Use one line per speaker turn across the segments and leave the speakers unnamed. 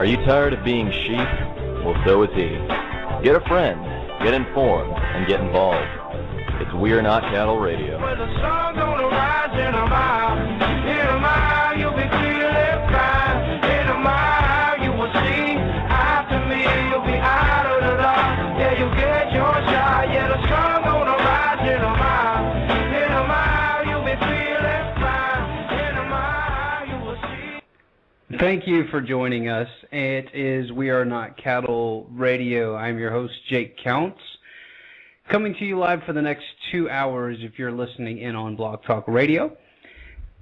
Are you tired of being sheep? Well, so is he. Get a friend, get informed, and get involved. It's We're Not Cattle Radio.
Well, the sun's gonna rise in a mile, you'll be feeling fine. In a mile, you will see, after me, you'll be out of the dark. Yeah, you'll get your shot. Yeah, the sun's gonna rise in a mile, you'll be feeling fine. In a mile, you will see.
Thank you for joining us. It is We Are Not Cattle Radio. I'm your host, Jake Counts, coming to you live for the next 2 hours if you're listening in on Blog Talk Radio.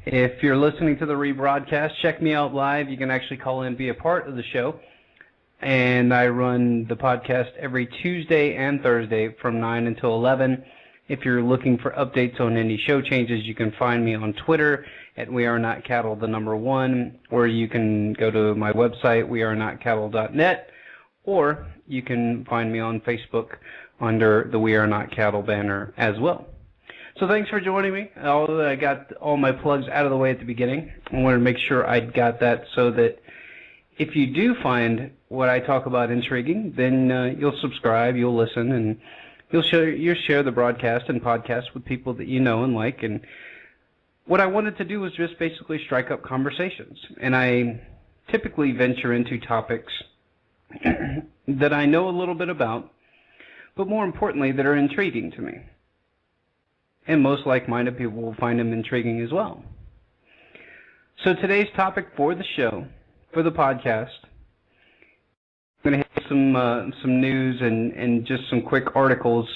If you're listening to the rebroadcast, check me out live. You can actually call in and be a part of the show. And I run the podcast every Tuesday and Thursday from 9 until 11. If you're looking for updates on any show changes, you can find me on Twitter at wearenotcattle1, or you can go to my website, wearenotcattle.net, or you can find me on Facebook under the We Are Not Cattle banner as well. So thanks for joining me. I got all my plugs out of the way at the beginning. I wanted to make sure I got that so that if you do find what I talk about intriguing, then you'll subscribe, you'll listen, and you'll share the broadcast and podcast with people that you know and like. And what I wanted to do was just basically strike up conversations. And I typically venture into topics that I know a little bit about, but more importantly, that are intriguing to me. And most like-minded people will find them intriguing as well. So today's topic for the show, for the podcast, I'm going to hit some news and just some quick articles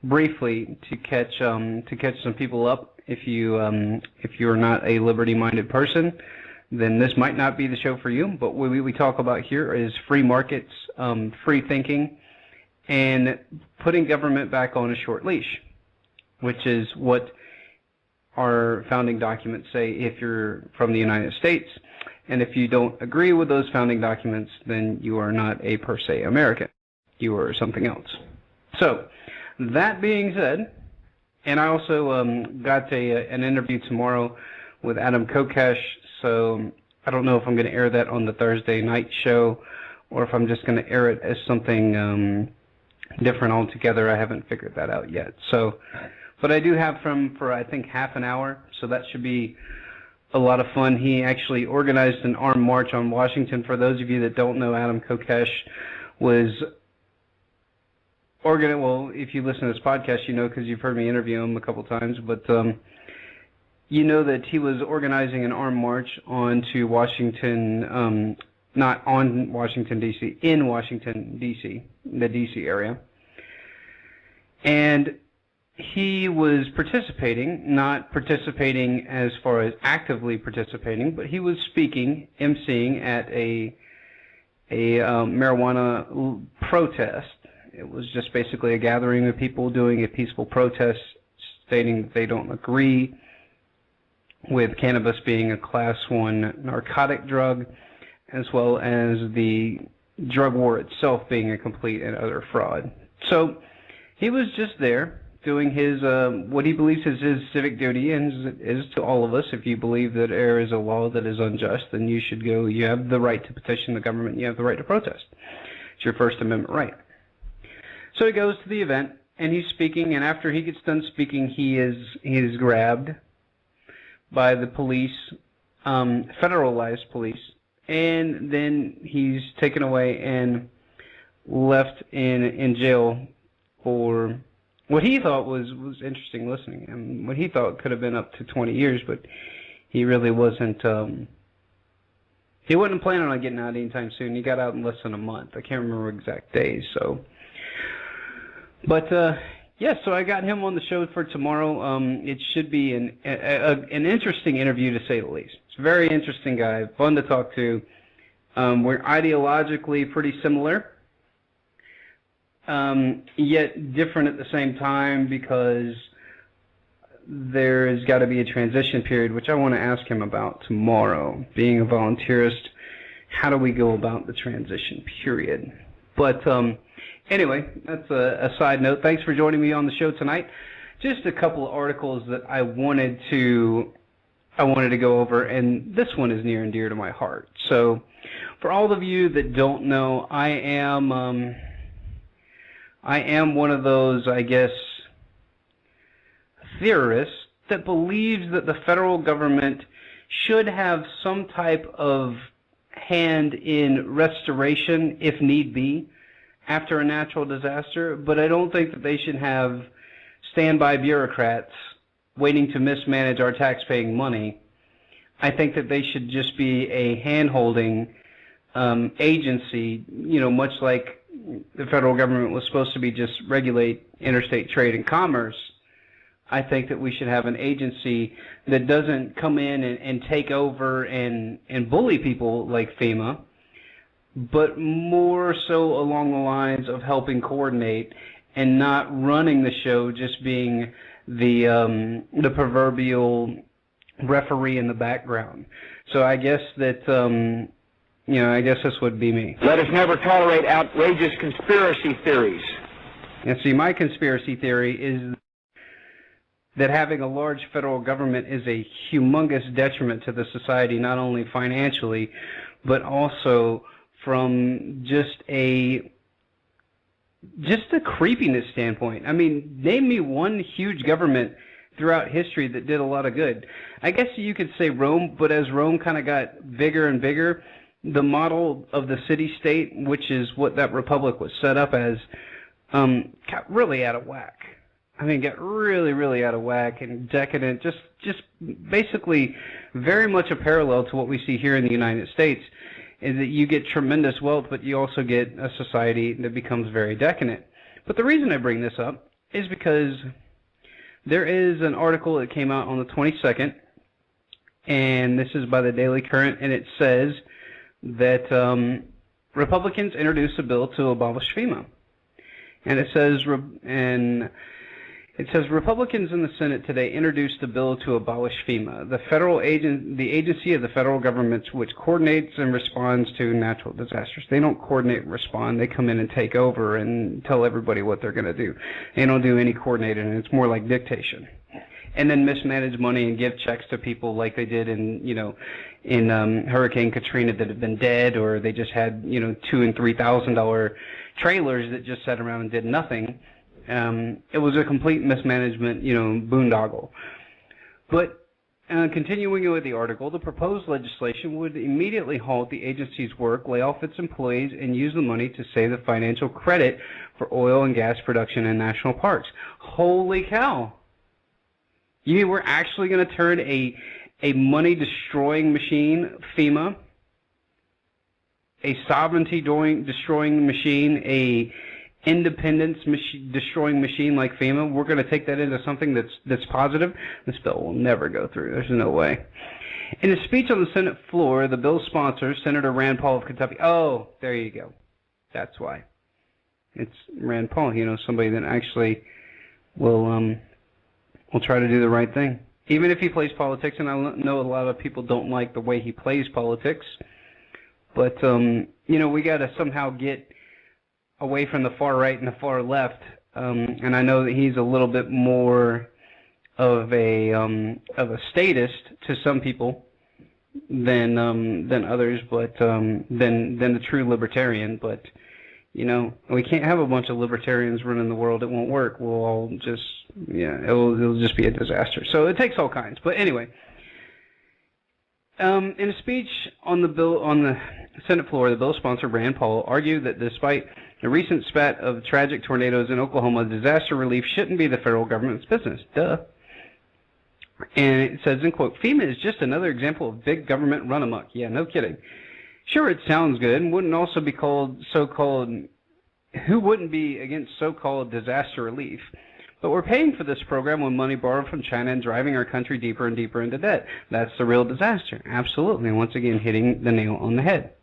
briefly to catch some people up. If you're not a liberty-minded person, then this might not be the show for you. But what we talk about here is free markets, free thinking, and putting government back on a short leash, which is what our founding documents say if you're from the United States. And if you don't agree with those founding documents, then you are not a per se American. You are something else. So, that being said, and I also got an interview tomorrow with Adam Kokesh, so I don't know if I'm going to air that on the Thursday night show or if I'm just going to air it as something different altogether. I haven't figured that out yet. So, but I do have for I think half an hour, so that should be a lot of fun. He actually organized an armed march on Washington. For those of you that don't know, Adam Kokesh was well, if you listen to this podcast, you know, because you've heard me interview him a couple times, but you know that he was organizing an armed march onto Washington, not on Washington, D.C., in Washington, D.C., the D.C. area. And he was participating, not participating as far as actively participating, but he was speaking, emceeing at a marijuana protest. It was just basically a gathering of people doing a peaceful protest, stating that they don't agree with cannabis being a Class 1 narcotic drug, as well as the drug war itself being a complete and utter fraud. So he was just there doing his what he believes is his civic duty, and is to all of us. If you believe that there is a law that is unjust, then you should go. You have the right to petition the government. You have the right to protest. It's your First Amendment right. So he goes to the event, and he's speaking, and after he gets done speaking, he is grabbed by the police, federalized police, and then he's taken away and left in jail for what he thought was interesting listening, and what he thought could have been up to 20 years, but he really wasn't. He wasn't planning on getting out anytime soon. He got out in less than a month. I can't remember exact days. So, but yeah, so I got him on the show for tomorrow. It should be an interesting interview, to say the least. He's a very interesting guy, fun to talk to. We're ideologically pretty similar. Yet different at the same time, because there's got to be a transition period, which I want to ask him about tomorrow. Being a volunteerist, how do we go about the transition period? But anyway, that's a side note. Thanks for joining me on the show tonight. Just a couple of articles that I wanted to go over, and this one is near and dear to my heart. So for all of you that don't know, I am one of those, I guess, theorists that believes that the federal government should have some type of hand in restoration, if need be, after a natural disaster, but I don't think that they should have standby bureaucrats waiting to mismanage our tax-paying money. I think that they should just be a hand-holding agency, much like the federal government was supposed to be just regulate interstate trade and commerce. I think that we should have an agency that doesn't come in and take over and bully people like FEMA, but more so along the lines of helping coordinate and not running the show, just being the proverbial referee in the background. So I guess that I guess this would be me.
Let us never tolerate outrageous conspiracy theories.
And see, my conspiracy theory is that having a large federal government is a humongous detriment to the society, not only financially, but also from just a creepiness standpoint. I mean, name me one huge government throughout history that did a lot of good. I guess you could say Rome, but as Rome kind of got bigger and bigger, the model of the city-state, which is what that republic was set up as, got really out of whack. I mean, got really, really out of whack and decadent, just basically very much a parallel to what we see here in the United States, is that you get tremendous wealth, but you also get a society that becomes very decadent. But the reason I bring this up is because there is an article that came out on the 22nd, and this is by the Daily Current, and it says that Republicans introduced a bill to abolish FEMA. And it says, Republicans in the Senate today introduced a bill to abolish FEMA, the agency of the federal government which coordinates and responds to natural disasters. They don't coordinate and respond. They come in and take over and tell everybody what they're going to do. They don't do any coordinating, and it's more like dictation. And then mismanage money and give checks to people like they did in Hurricane Katrina that have been dead, or they just had $2,000 and $3,000 trailers that just sat around and did nothing. It was a complete mismanagement, boondoggle. But continuing with the article, the proposed legislation would immediately halt the agency's work, lay off its employees, and use the money to save the financial credit for oil and gas production in national parks. Holy cow! You mean we're actually going to turn a money-destroying machine, FEMA, a sovereignty-destroying machine, a independence-destroying machine like FEMA, we're going to take that into something that's positive? This bill will never go through. There's no way. In a speech on the Senate floor, the bill's sponsor, Senator Rand Paul of Kentucky, oh, there you go. That's why. It's Rand Paul, somebody that actually will try to do the right thing. Even if he plays politics, and I know a lot of people don't like the way he plays politics, but, we got to somehow get away from the far right and the far left, and I know that he's a little bit more of a statist to some people than others, but than the true libertarian. But we can't have a bunch of libertarians running the world. It won't work. We'll all just it'll just be a disaster. So it takes all kinds. But anyway, in a speech on the Senate floor, the bill sponsor Rand Paul argued that despite the recent spat of tragic tornadoes in Oklahoma, disaster relief shouldn't be the federal government's business. Duh. And it says, in quote, FEMA is just another example of big government run amok. Yeah, no kidding. Sure, it sounds good, and wouldn't also be called so-called, who wouldn't be against so-called disaster relief? But we're paying for this program with money borrowed from China and driving our country deeper and deeper into debt. That's the real disaster. Absolutely. Once again, hitting the nail on the head.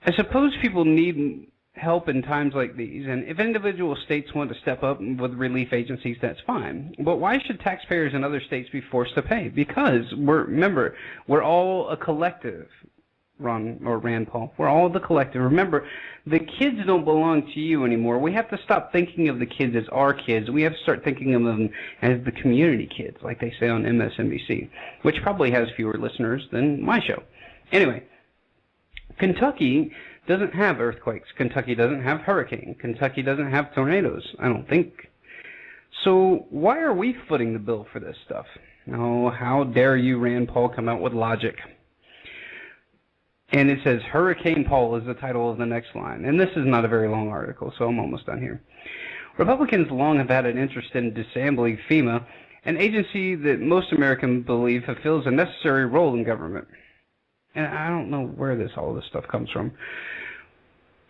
I suppose people need help in times like these, and if individual states want to step up with relief agencies, that's fine. But why should taxpayers in other states be forced to pay? Because remember, we're all a collective. Rand Paul. We're all the collective. Remember, the kids don't belong to you anymore. We have to stop thinking of the kids as our kids. We have to start thinking of them as the community kids, like they say on MSNBC, which probably has fewer listeners than my show. Anyway, Kentucky doesn't have earthquakes. Kentucky doesn't have hurricanes. Kentucky doesn't have tornadoes, I don't think. So why are we footing the bill for this stuff? Oh, how dare you, Rand Paul, come out with logic. And it says, Hurricane Paul is the title of the next line. And this is not a very long article, so I'm almost done here. Republicans long have had an interest in disabling FEMA, an agency that most Americans believe fulfills a necessary role in government. And I don't know where all this stuff comes from.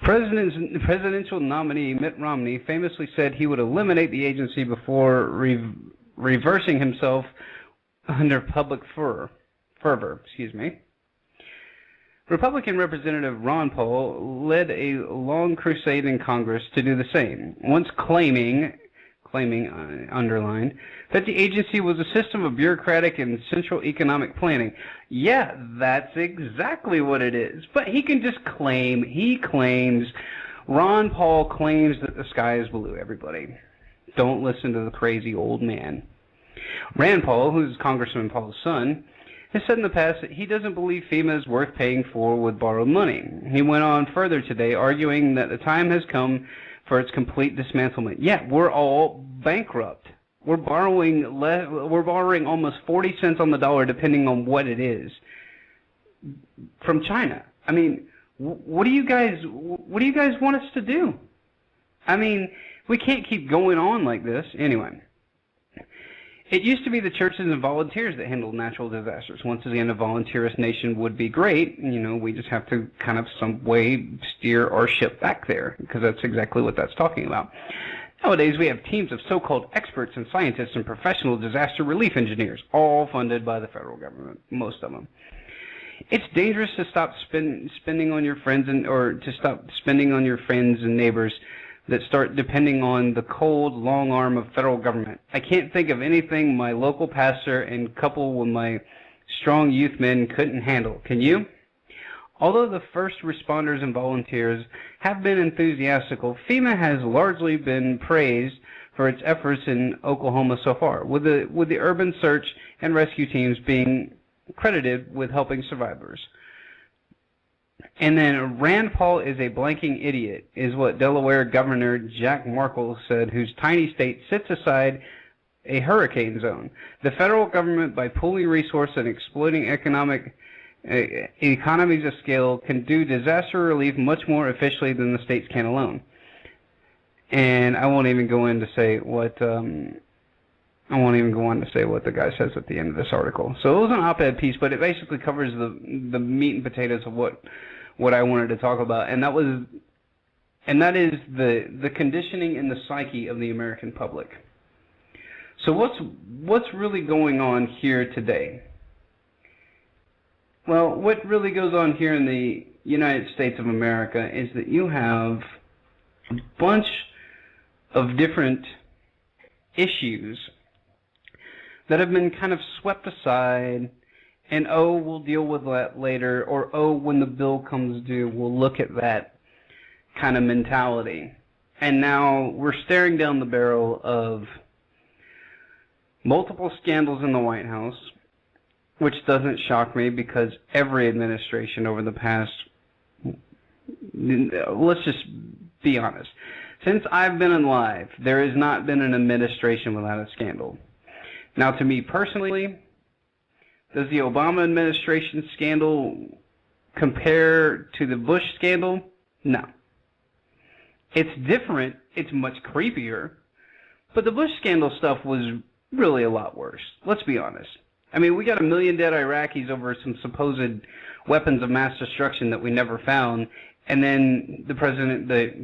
Presidential nominee Mitt Romney famously said he would eliminate the agency before reversing himself under public fervor. Republican Representative Ron Paul led a long crusade in Congress to do the same, once claiming, underlined, that the agency was a system of bureaucratic and central economic planning. Yeah, that's exactly what it is. But he can just claim, Ron Paul claims that the sky is blue, everybody. Don't listen to the crazy old man. Rand Paul, who's Congressman Paul's son, has said in the past that he doesn't believe FEMA is worth paying for with borrowed money. He went on further today, arguing that the time has come for its complete dismantlement. Yeah, we're all bankrupt. We're borrowing almost 40 cents on the dollar, depending on what it is, from China. I mean, what do you guys want us to do? I mean, we can't keep going on like this. Anyway, it used to be the churches and volunteers that handled natural disasters. Once again, a volunteerist nation would be great. We just have to kind of some way steer our ship back there, because that's exactly what that's talking about. Nowadays, we have teams of so-called experts and scientists and professional disaster relief engineers, all funded by the federal government, most of them. It's dangerous to stop spending on your friends or to stop spending on your friends and neighbors that start depending on the cold, long arm of federal government. I can't think of anything my local pastor and couple with my strong youth men couldn't handle. Can you? Although the first responders and volunteers have been enthusiastical, FEMA has largely been praised for its efforts in Oklahoma so far, with the urban search and rescue teams being credited with helping survivors. And then Rand Paul is a blanking idiot, is what Delaware Governor Jack Markle said, whose tiny state sits aside a hurricane zone. The federal government, by pooling resources and exploiting economies of scale, can do disaster relief much more efficiently than the states can alone. And I won't even go on to say what the guy says at the end of this article. So it was an op-ed piece, but it basically covers the meat and potatoes of what I wanted to talk about, and that is the conditioning and the psyche of the American public. So what's really going on here today? Well, what really goes on here in the United States of America is that you have a bunch of different issues that have been kind of swept aside, and we'll deal with that later, or when the bill comes due, we'll look at that kind of mentality. And now we're staring down the barrel of multiple scandals in the White House, which doesn't shock me because every administration over the past, let's just be honest, since I've been alive, there has not been an administration without a scandal. Now, to me personally, does the Obama administration scandal compare to the Bush scandal? No. It's different. It's much creepier. But the Bush scandal stuff was really a lot worse. Let's be honest. I mean, we got 1 million dead Iraqis over some supposed weapons of mass destruction that we never found, and then the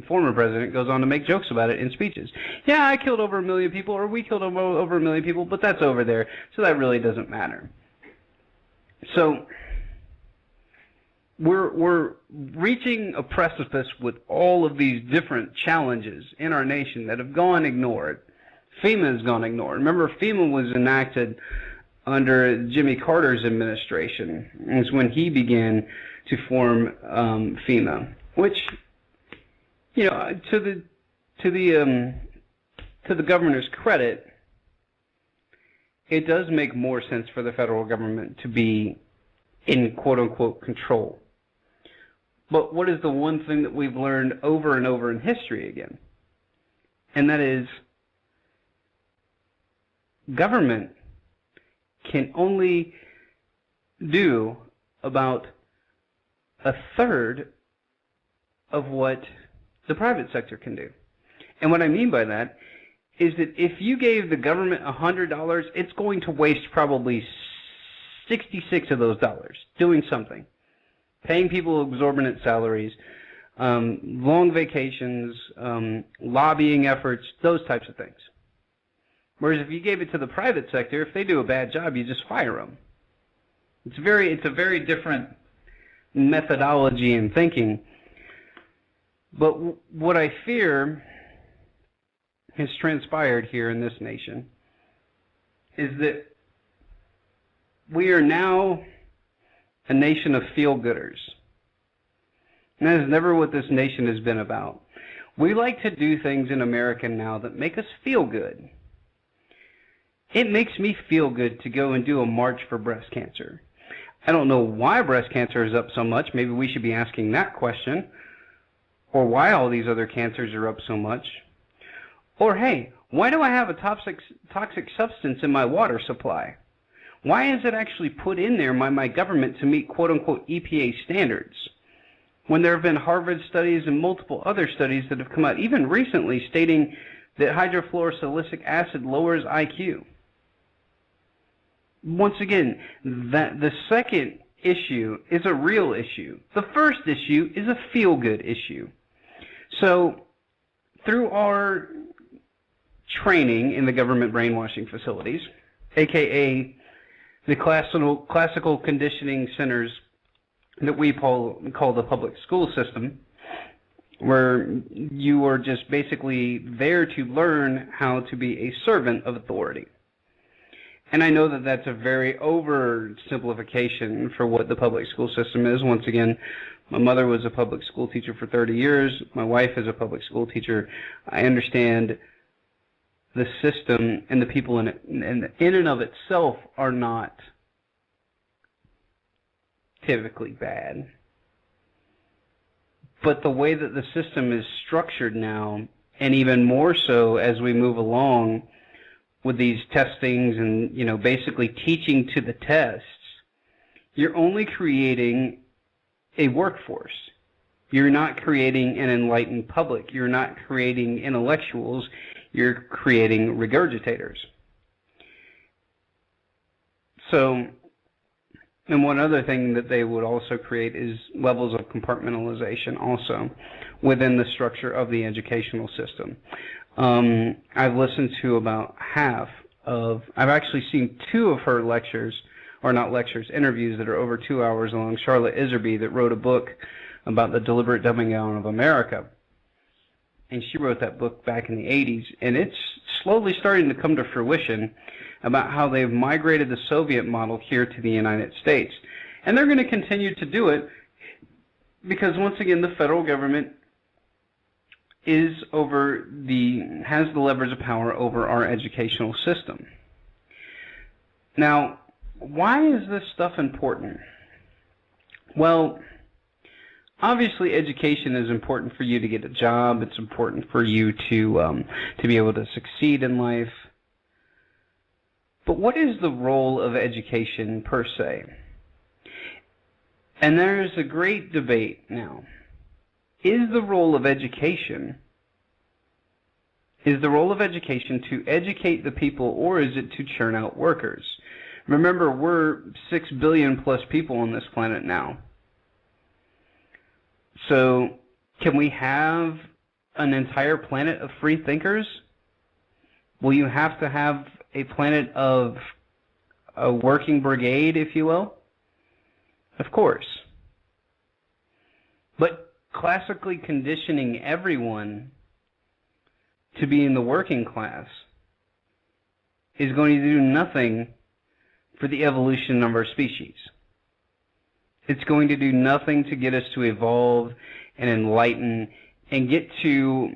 former president, goes on to make jokes about it in speeches. Yeah, I killed over 1 million people, or we killed over 1 million people, but that's over there, so that really doesn't matter. So we're reaching a precipice with all of these different challenges in our nation that have gone ignored. FEMA has gone ignored. Remember, FEMA was enacted under Jimmy Carter's administration. Is when he began to form FEMA, which, to the governor's credit, it does make more sense for the federal government to be in quote-unquote control. But what is the one thing that we've learned over and over in history again? And that is government can only do about a third of what the private sector can do. And what I mean by that is that if you gave the government $100, it's going to waste probably 66 of those dollars doing something. Paying people exorbitant salaries, long vacations, lobbying efforts, those types of things. Whereas if you gave it to the private sector, if they do a bad job, you just fire them. It's a very different methodology and thinking. But what I fear has transpired here in this nation is that we are now a nation of feel-gooders. And that is never what this nation has been about. We like to do things in America now that make us feel good. It makes me feel good to go and do a march for breast cancer. I don't know why breast cancer is up so much. Maybe we should be asking that question. Or why all these other cancers are up so much. Or, hey, why do I have a toxic substance in my water supply? Why is it actually put in there by my government to meet quote-unquote EPA standards? When there have been Harvard studies and multiple other studies that have come out, even recently, stating that hydrofluorosilicic acid lowers IQ. Once again, the second issue is a real issue. The first issue is a feel-good issue. So, through our training in the government brainwashing facilities, aka the classical conditioning centers that we call the public school system, where you are just basically there to learn how to be a servant of authority. And I know that that's a very oversimplification for what the public school system is. Once again, my mother was a public school teacher for 30 years. My wife is a public school teacher. I understand the system and the people in it, and in and of itself are not typically bad. But the way that the system is structured now, and even more so as we move along with these testings and, basically teaching to the tests, you're only creating a workforce. You're not creating an enlightened public. You're not creating intellectuals. You're creating regurgitators. So, and one other thing that they would also create is levels of compartmentalization also within the structure of the educational system. I've listened to about half of, I've actually seen 2 of her lectures, or not lectures, interviews that are over 2 hours long. Charlotte Iserby, that wrote a book about the deliberate dumbing down of America. And she wrote that book back in the 80s, and it's slowly starting to come to fruition about how they've migrated the Soviet model here to the United States. And they're going to continue to do it because, once again, the federal government has the levers of power over our educational system. Now, why is this stuff important? Well, obviously education is important for you to get a job. It's important for you to be able to succeed in life. But what is the role of education per se? And there's a great debate now. Is the role of education to educate the people, or is it to churn out workers? Remember, we're 6 billion plus people on this planet now. So, can we have an entire planet of free thinkers? Will you have to have a planet of a working brigade, if you will? Of course. But classically conditioning everyone to be in the working class is going to do nothing for the evolution of our species. It's going to do nothing to get us to evolve and enlighten and get to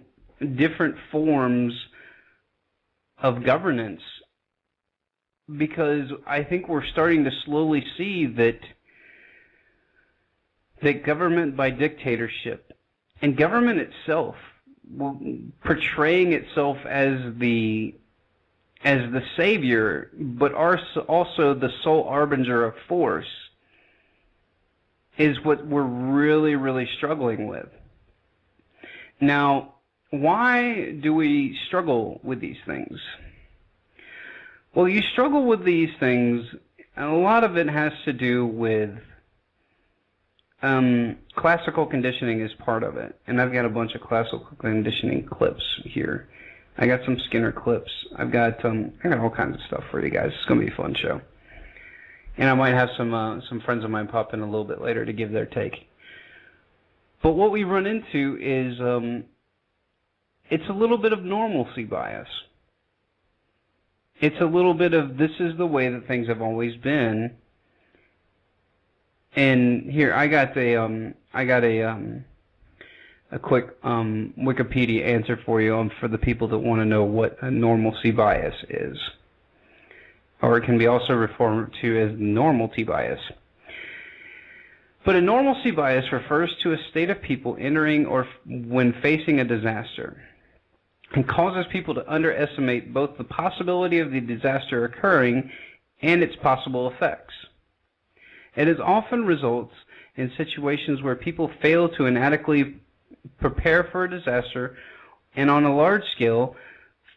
different forms of governance, because I think we're starting to slowly see that that government by dictatorship, and government itself, portraying itself as the savior, but also the sole arbinger of force, is what we're really, really struggling with. Now, why do we struggle with these things? Well, you struggle with these things, and a lot of it has to do with classical conditioning is part of it. And I've got a bunch of classical conditioning clips here. I got some Skinner clips. I got all kinds of stuff for you guys. It's going to be a fun show. And I might have some friends of mine pop in a little bit later to give their take. But what we run into is it's a little bit of normalcy bias. It's a little bit of, this is the way that things have always been. And here I got a quick Wikipedia answer for you for the people that want to know what a normalcy bias is, or it can be also referred to as normality bias. But a normalcy bias refers to a state of people entering or when facing a disaster, and causes people to underestimate both the possibility of the disaster occurring and its possible effects. It often results in situations where people fail to inadequately prepare for a disaster, and on a large scale,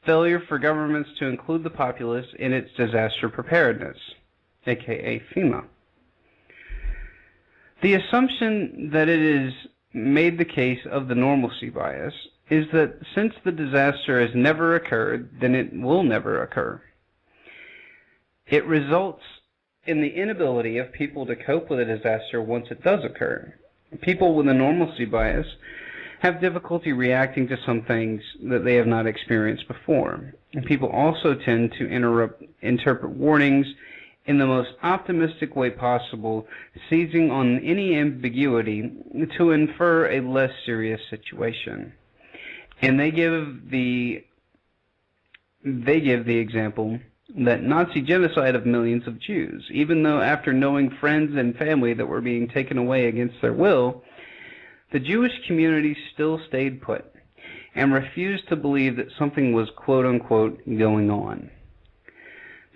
failure for governments to include the populace in its disaster preparedness, aka FEMA. The assumption that it is made the case of the normalcy bias is that since the disaster has never occurred, then it will never occur. It results in the inability of people to cope with a disaster once it does occur. People with a normalcy bias have difficulty reacting to some things that they have not experienced before. And people also tend to interpret warnings in the most optimistic way possible, seizing on any ambiguity to infer a less serious situation. And they give the example that Nazi genocide of millions of Jews, even though after knowing friends and family that were being taken away against their will, the Jewish community still stayed put and refused to believe that something was quote-unquote going on.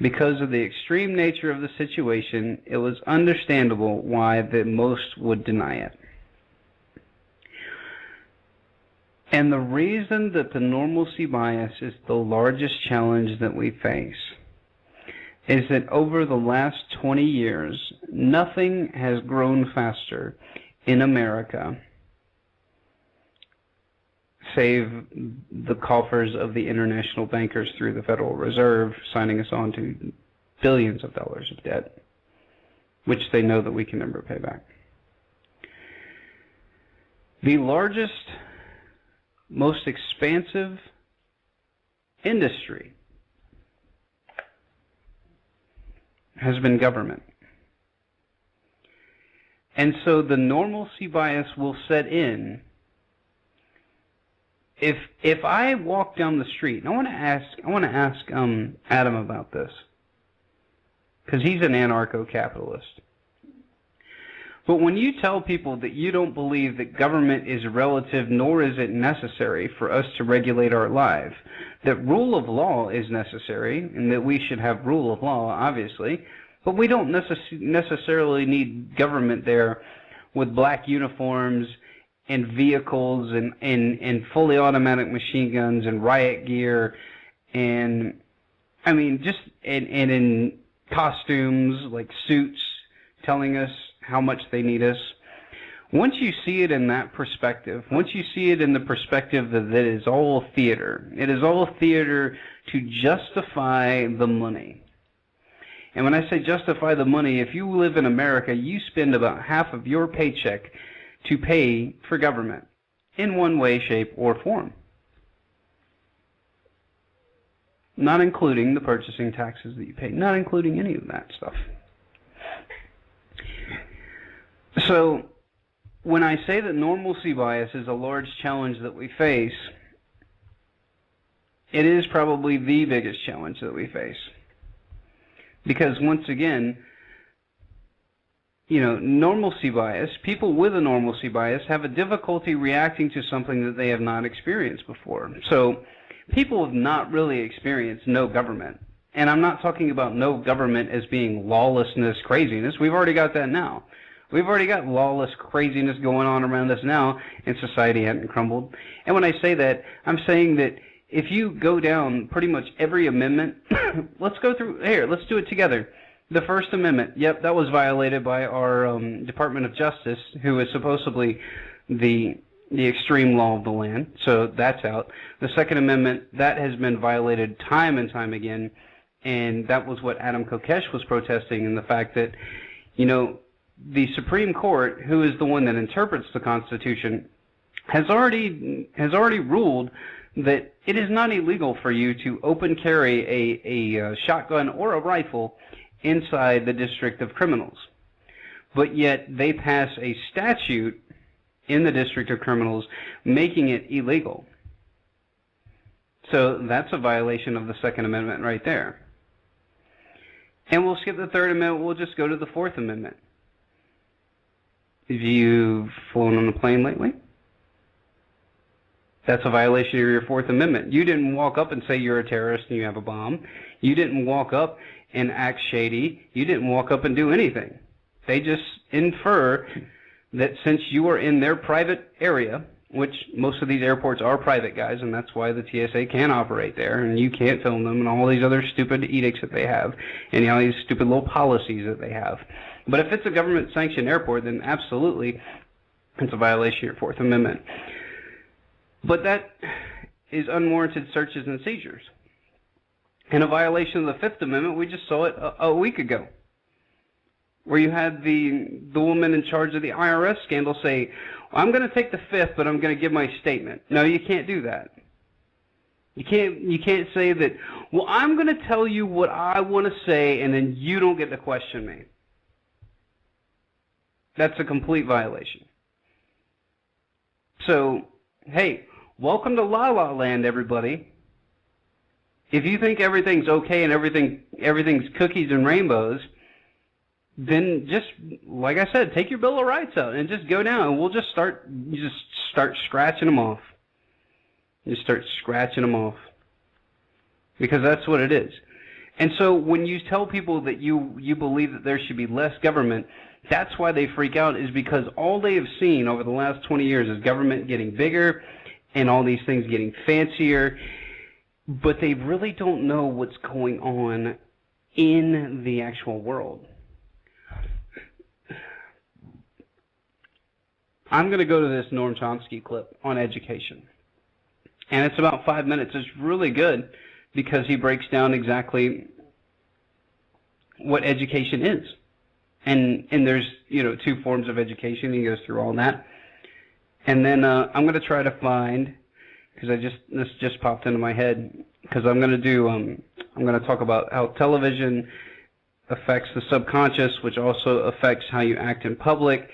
Because of the extreme nature of the situation, it was understandable why the most would deny it. And the reason that the normalcy bias is the largest challenge that we face is that over the last 20 years, nothing has grown faster in America, save the coffers of the international bankers through the Federal Reserve, signing us on to billions of dollars of debt, which they know that we can never pay back. The largest, most expansive industry has been government. And so the normalcy bias will set in if I walk down the street, and I want to ask Adam about this, because he's an anarcho-capitalist. But when you tell people that you don't believe that government is relative, nor is it necessary for us to regulate our lives, that rule of law is necessary, and that we should have rule of law, obviously, but we don't necessarily need government there with black uniforms and vehicles and fully automatic machine guns and riot gear, and I mean just and in costumes like suits, telling us how much they need us. Once you see it in that perspective, once you see it in the perspective that it is all theater, it is all theater to justify the money. And when I say justify the money, if you live in America, you spend about half of your paycheck to pay for government in one way, shape, or form. Not including the purchasing taxes that you pay, not including any of that stuff. So when I say that normalcy bias is a large challenge that we face, it is probably the biggest challenge that we face. Because once again, normalcy bias, people with a normalcy bias have a difficulty reacting to something that they have not experienced before. So people have not really experienced no government. And I'm not talking about no government as being lawlessness, craziness. We've already got that now. We've already got lawless craziness going on around us now, and society hasn't crumbled. And when I say that, I'm saying that if you go down pretty much every amendment, let's go through, here, let's do it together. The First Amendment, yep, that was violated by our Department of Justice, who is supposedly the extreme law of the land, so that's out. The Second Amendment, that has been violated time and time again, and that was what Adam Kokesh was protesting, and the fact that, the Supreme Court, who is the one that interprets the Constitution, has already ruled that it is not illegal for you to open carry a shotgun or a rifle inside the District of Criminals. But yet they pass a statute in the District of Criminals making it illegal. So that's a violation of the Second Amendment right there. And we'll skip the Third Amendment, we'll just go to the Fourth Amendment. Have you flown on a plane lately? That's a violation of your Fourth Amendment. You didn't walk up and say you're a terrorist and you have a bomb. You didn't walk up and act shady. You didn't walk up and do anything. They just infer that since you are in their private area, which most of these airports are private, guys, and that's why the TSA can't operate there, and you can't film them, and all these other stupid edicts that they have, and all these stupid little policies that they have. But if it's a government-sanctioned airport, then absolutely it's a violation of your Fourth Amendment. But that is unwarranted searches and seizures. And a violation of the Fifth Amendment, we just saw it a week ago, where you had the woman in charge of the IRS scandal say, I'm going to take the Fifth, but I'm going to give my statement. No, you can't do that. You can't say that, well, I'm going to tell you what I want to say, and then you don't get to question me. That's a complete violation. So, hey, welcome to La La Land, everybody. If you think everything's okay and everything's cookies and rainbows, then just, like I said, take your Bill of Rights out and just go down, and we'll just start scratching them off. Just start scratching them off. Because that's what it is. And so when you tell people that you believe that there should be less government, that's why they freak out, is because all they have seen over the last 20 years is government getting bigger and all these things getting fancier, but they really don't know what's going on in the actual world. I'm going to go to this Noam Chomsky clip on education. And it's about 5 minutes. It's really good because he breaks down exactly what education is. And there's, two forms of education. He goes through all that. And then I'm going to try to find, because this just popped into my head, because I'm going to talk about how television affects the subconscious, which also affects how you act in public.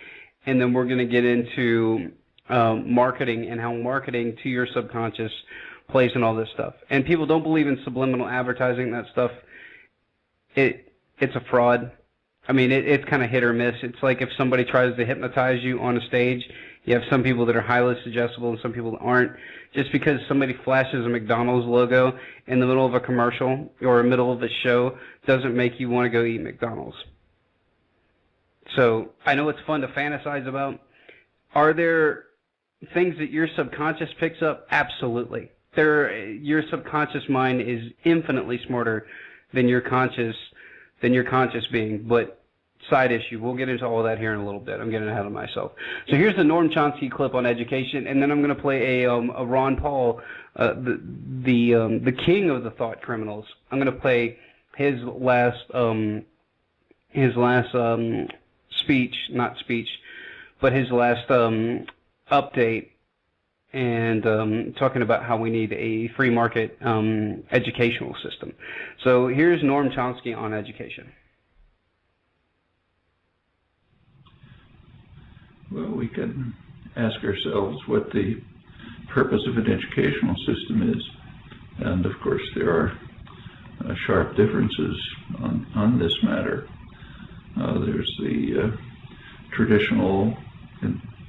And then we're going to get into marketing and how marketing to your subconscious plays in all this stuff. And people don't believe in subliminal advertising. That stuff, it's a fraud. I mean, it's kind of hit or miss. It's like if somebody tries to hypnotize you on a stage, you have some people that are highly suggestible and some people that aren't. Just because somebody flashes a McDonald's logo in the middle of a commercial or in the middle of a show doesn't make you want to go eat McDonald's. So I know it's fun to fantasize about. Are there things that your subconscious picks up? Absolutely. Your subconscious mind is infinitely smarter than your conscious being. But side issue, we'll get into all of that here in a little bit. I'm getting ahead of myself. So here's the Noam Chomsky clip on education, and then I'm going to play a Ron Paul, the king of the thought criminals. I'm going to play his last update, and talking about how we need a free market educational system. So here's Noam Chomsky on education.
Well, we can ask ourselves what the purpose of an educational system is. And of course there are sharp differences on this matter. There's the traditional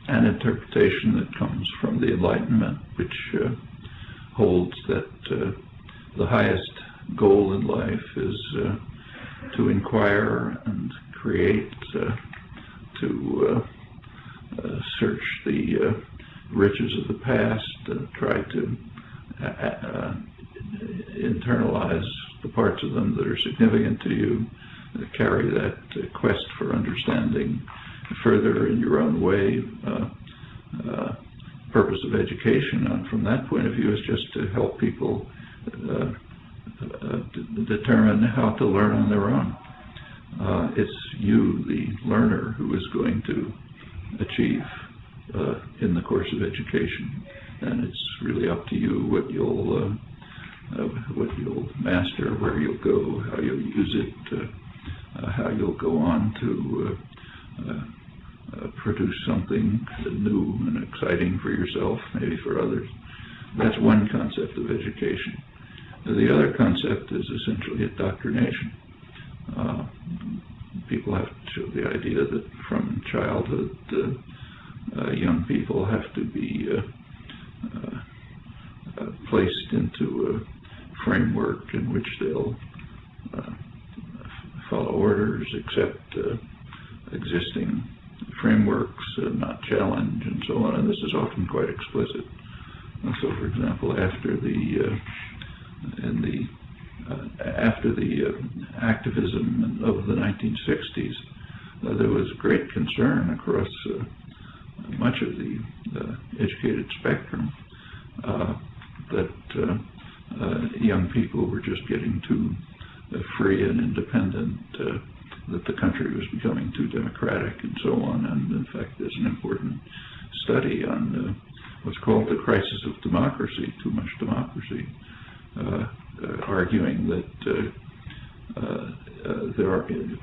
an interpretation that comes from the Enlightenment, which holds that the highest goal in life is to inquire and create, to search the riches of the past, try to internalize the parts of them that are significant to you, carry that quest for understanding further in your own way. Purpose of education, from that point of view, is just to help people determine how to learn on their own. It's you, the learner, who is going to achieve in the course of education, and it's really up to you what you'll master, where you'll go, how you'll use it, how you'll go on to produce something new and exciting for yourself, maybe for others. That's one concept of education. The other concept is essentially indoctrination. People have the idea that from childhood, young people have to be placed into a framework in which they'll follow orders, accept existing frameworks, not challenge, and so on. And this is often quite explicit. So, for example, after the activism of the 1960s, there was great concern across much of the educated spectrum that young people were just getting too free and independent, that the country was becoming too democratic, and so on. And in fact, there's an important study on what's called the crisis of democracy, too much democracy, arguing that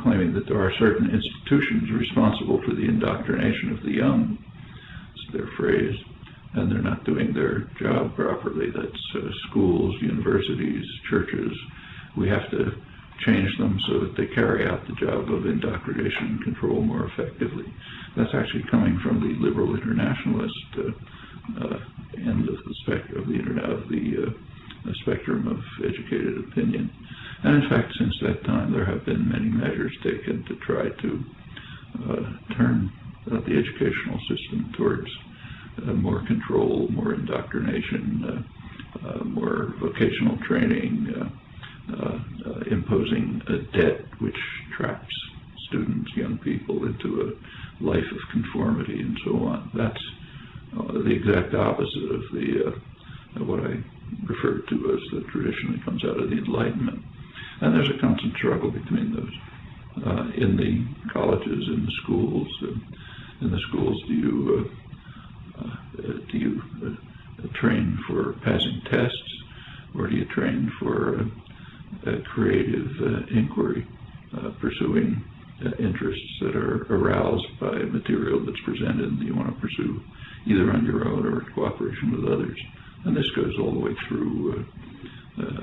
claiming that there are certain institutions responsible for the indoctrination of the young, it's their phrase, and they're not doing their job properly. That's schools, universities, churches. We have to change them so that they carry out the job of indoctrination and control more effectively. That's actually coming from the liberal internationalist end of the spectrum of educated opinion. And in fact, since that time, there have been many measures taken to try to turn the educational system towards more control, more indoctrination, more vocational training, imposing a debt which traps students, young people, into a life of conformity and so on. That's the exact opposite of what I refer to as the tradition that comes out of the Enlightenment. And there's a constant struggle between those. In the colleges, in the schools, do you train for passing tests, or do you train for creative inquiry, pursuing interests that are aroused by material that's presented and you want to pursue either on your own or in cooperation with others? And this goes all the way through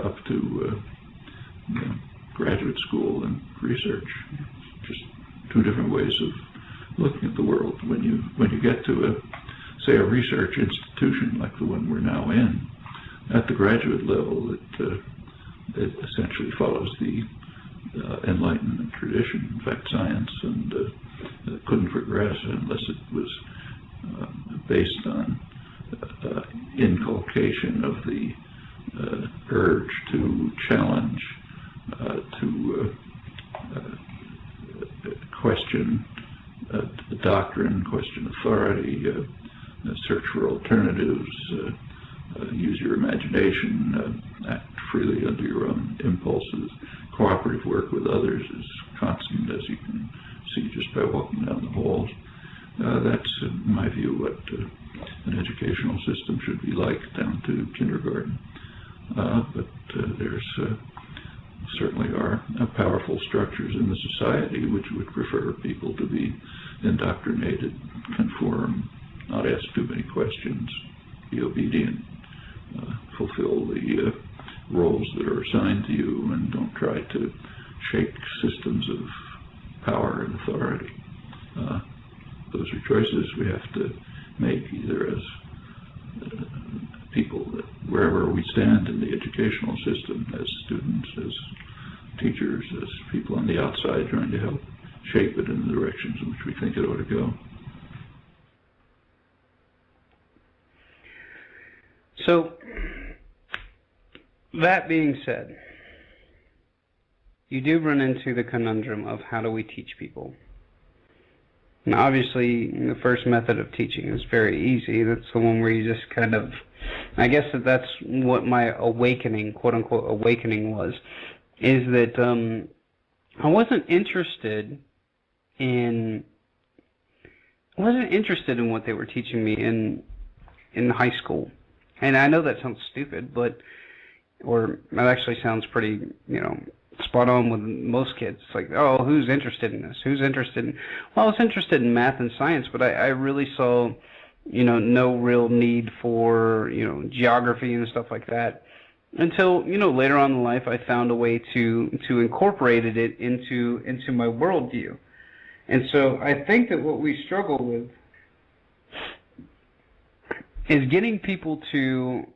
up to graduate school and research. Just two different ways of looking at the world. When you get to say a research institution like the one we're now in, at the graduate level, it essentially follows the Enlightenment tradition. In fact, science couldn't progress unless it was based on inculcation of the urge to challenge, to question doctrine, question authority, search for alternatives, use your imagination, act freely under your own impulses. Cooperative work with others is constant, as you can see just by walking down the halls. That's, in my view, what an educational system should be like, down to kindergarten. But there's certainly are powerful structures in the society which would prefer people to be indoctrinated, conform, not ask too many questions, be obedient, fulfill the roles that are assigned to you, and don't try to shake systems of power and authority. those are choices we have to make either as people, wherever we stand in the educational system, as students, as teachers, as people on the outside trying to help shape it in the directions in which we think it ought to go.
So, that being said, you do run into the conundrum of how do we teach people. And obviously, the first method of teaching is very easy. That's the one where you just kind of, I guess that's what my awakening, quote-unquote awakening was, is that I wasn't interested in what they were teaching me in high school. And I know that sounds stupid, or that actually sounds pretty, spot on with most kids. It's like, oh, who's interested in this? Who's interested in... Well, I was interested in math and science, but I really saw, no real need for, geography and stuff like that until, later on in life I found a way to incorporate it into my worldview. And so I think that what we struggle with is getting people to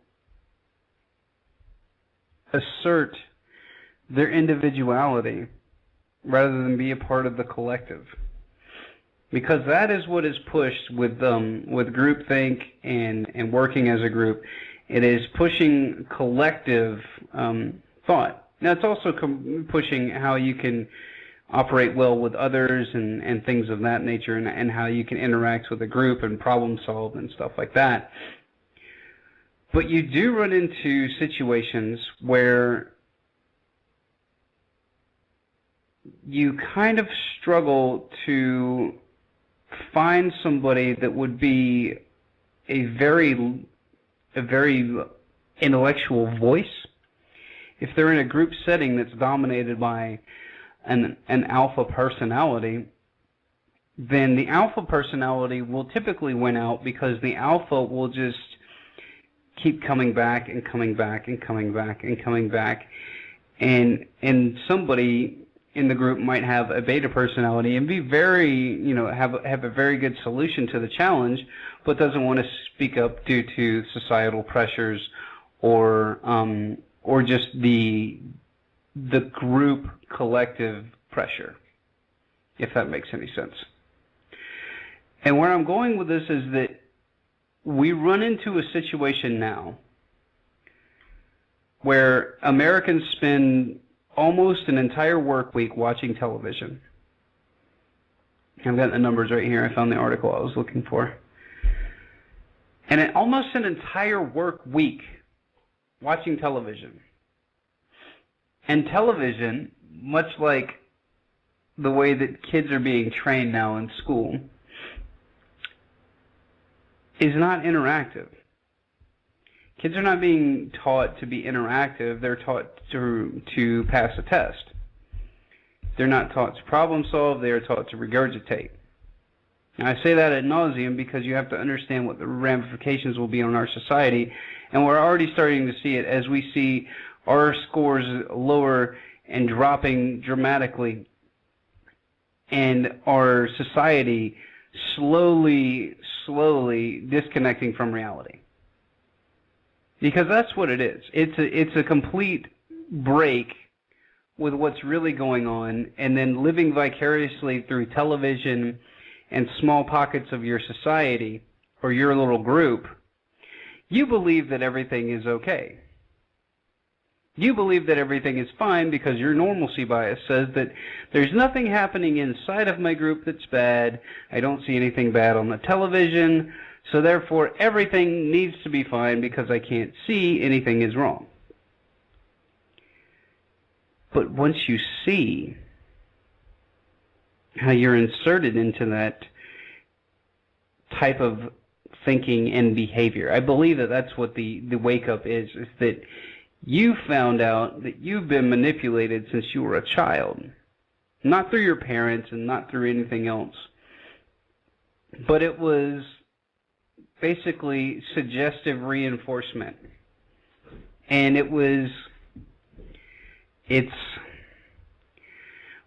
assert their individuality rather than be a part of the collective. Because that is what is pushed with groupthink and working as a group. It is pushing collective thought. Now it's also pushing how you can operate well with others and things of that nature, and how you can interact with a group and problem solve and stuff like that. But you do run into situations where you kind of struggle to find somebody that would be a very intellectual voice. If they're in a group setting that's dominated by an alpha personality, then the alpha personality will typically win out, because the alpha will just keep coming back and coming back and coming back and coming back, and somebody in the group might have a beta personality and be very, have a very good solution to the challenge, but doesn't want to speak up due to societal pressures or just the group collective pressure, if that makes any sense. And where I'm going with this is that we run into a situation now where Americans spend almost an entire work week watching television. I've got the numbers right here. I found the article I was looking for. And almost an entire work week watching television. And television, much like the way that kids are being trained now in school, is not interactive. Kids are not being taught to be interactive. They're taught to pass a test. They're not taught to problem solve. They are taught to regurgitate. Now, I say that ad nauseum because you have to understand what the ramifications will be on our society, and we're already starting to see it as we see our scores lower and dropping dramatically, and our society slowly disconnecting from reality. Because that's what it is. It's a complete break with what's really going on, and then living vicariously through television and small pockets of your society or your little group. You believe that everything is okay. You believe that everything is fine because your normalcy bias says that there's nothing happening inside of my group that's bad. I don't see anything bad on the television. So therefore, everything needs to be fine because I can't see anything is wrong. But once you see how you're inserted into that type of thinking and behavior, I believe that that's what the wake-up is that you found out that you've been manipulated since you were a child. Not through your parents and not through anything else. But it was basically suggestive reinforcement. And it's,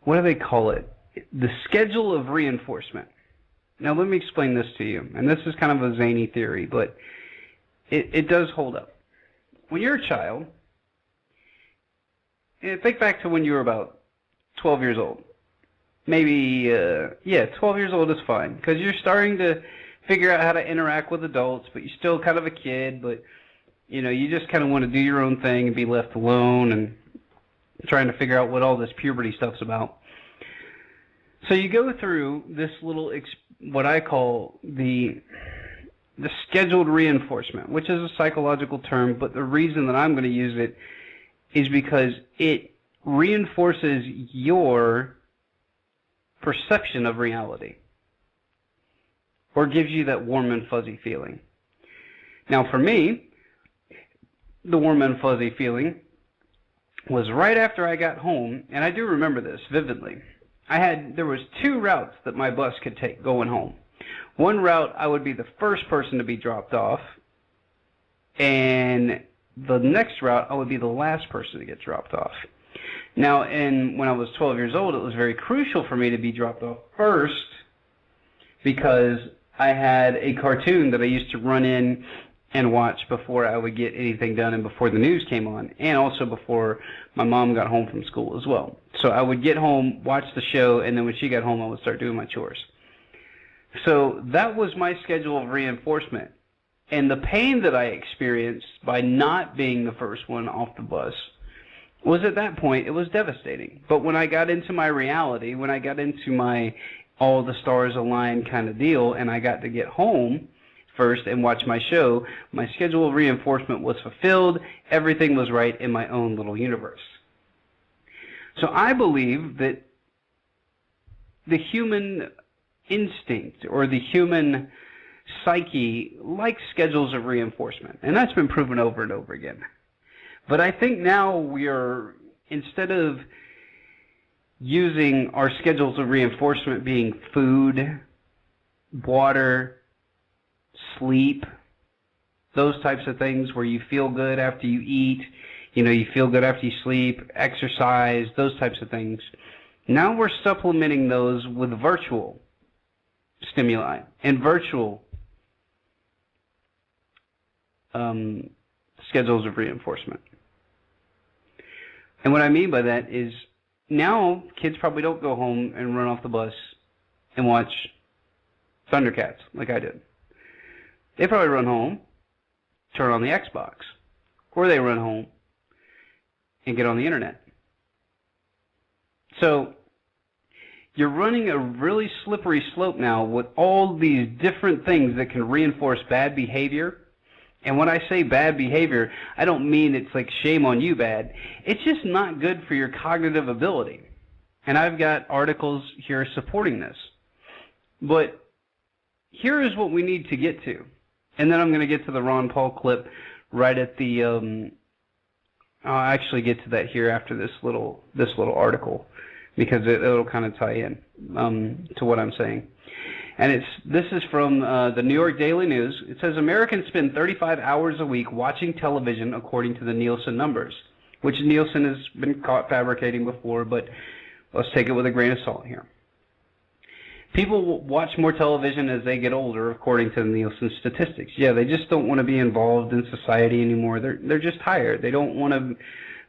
what do they call it? The schedule of reinforcement. Now, let me explain this to you. And this is kind of a zany theory, but it does hold up. When you're a child, think back to when you were about 12 years old. Maybe, 12 years old is fine, because you're starting to figure out how to interact with adults, but you're still kind of a kid, but, you just kind of want to do your own thing and be left alone and trying to figure out what all this puberty stuff's about. So you go through this little, what I call the scheduled reinforcement, which is a psychological term, but the reason that I'm going to use it is because it reinforces your perception of reality, or gives you that warm and fuzzy feeling. Now, for me, the warm and fuzzy feeling was right after I got home, and I do remember this vividly. There was 2 routes that my bus could take going home. One route, I would be the first person to be dropped off, and the next route, I would be the last person to get dropped off. Now, when I was 12 years old, it was very crucial for me to be dropped off first, because I had a cartoon that I used to run in and watch before I would get anything done and before the news came on, and also before my mom got home from school as well. So I would get home, watch the show, and then when she got home, I would start doing my chores. So that was my schedule of reinforcement. And the pain that I experienced by not being the first one off the bus was, at that point, it was devastating. But when I got into my reality, when I got into my all the stars align kind of deal, and I got to get home first and watch my show, my schedule of reinforcement was fulfilled. Everything was right in my own little universe. So I believe that the human instinct or the human psyche likes schedules of reinforcement, and that's been proven over and over again. But I think now we are, instead of using our schedules of reinforcement being food, water, sleep, those types of things where you feel good after you eat, you feel good after you sleep, exercise, those types of things. Now we're supplementing those with virtual stimuli and virtual schedules of reinforcement. And what I mean by that is, now kids probably don't go home and run off the bus and watch Thundercats like I did. They probably run home, turn on the Xbox, or they run home and get on the internet. So you're running a really slippery slope now with all these different things that can reinforce bad behavior. And when I say bad behavior, I don't mean it's like shame on you bad. It's just not good for your cognitive ability. And I've got articles here supporting this. But here is what we need to get to. And then I'm going to get to the Ron Paul clip right at the, I'll actually get to that here after this little article, because it'll kind of tie in to what I'm saying. And this is from the New York Daily News. It says Americans spend 35 hours a week watching television, according to the Nielsen numbers, which Nielsen has been caught fabricating before, but let's take it with a grain of salt here. People watch more television as they get older, according to the Nielsen statistics. Yeah, they just don't want to be involved in society anymore. They're just tired. They don't want to.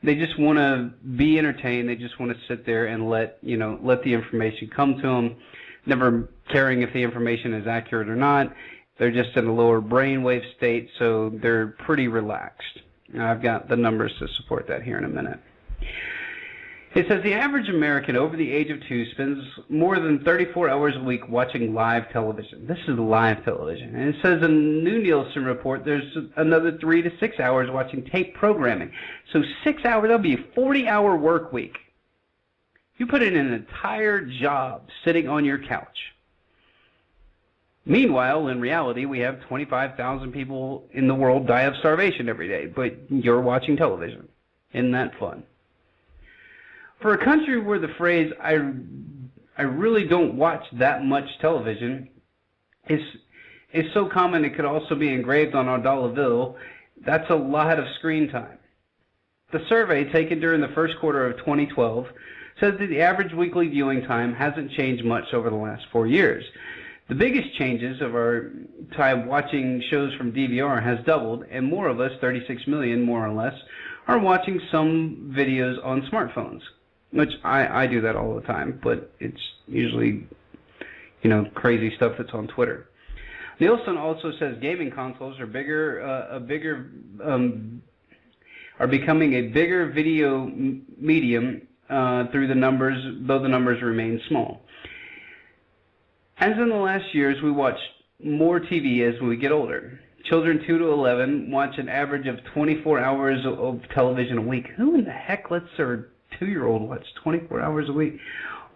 They just want to be entertained. They just want to sit there and let the information come to them, never caring if the information is accurate or not. They're just in a lower brainwave state, so they're pretty relaxed. Now, I've got the numbers to support that here in a minute. It says the average American over the age of 2 spends more than 34 hours a week watching live television. This is live television. And it says in a new Nielsen report there's another 3 to 6 hours watching tape programming. So 6 hours, that'll be a 40-hour work week. You put in an entire job sitting on your couch. Meanwhile, in reality, we have 25,000 people in the world die of starvation every day, but you're watching television. Isn't that fun? For a country where the phrase, I really don't watch that much television, is so common it could also be engraved on our dollar bill, that's a lot of screen time. The survey taken during the first quarter of 2012 says that the average weekly viewing time hasn't changed much over the last 4 years. The biggest changes of our time watching shows from DVR has doubled, and more of us, 36 million more or less, are watching some videos on smartphones, which I do that all the time, but it's usually, crazy stuff that's on Twitter. Nielsen also says gaming consoles are becoming a bigger video medium through the numbers, though the numbers remain small. As in the last years, we watch more TV as we get older. Children 2 to 11 watch an average of 24 hours of television a week. Who in the heck lets their 2-year-old watch 24 hours a week?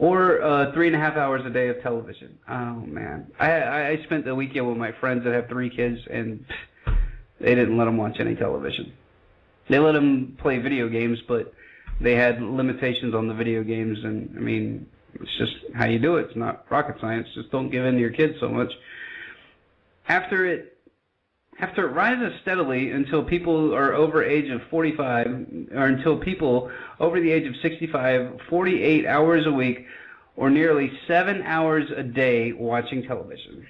Or 3.5 hours a day of television. Oh, man. I spent the weekend with my friends that have 3 kids, and they didn't let them watch any television. They let them play video games, but they had limitations on the video games, and, I mean, it's just how you do it. It's not rocket science. Just don't give in to your kids so much. After it rises steadily until people are over age of 45, or until people over the age of 65, 48 hours a week, or nearly 7 hours a day watching television.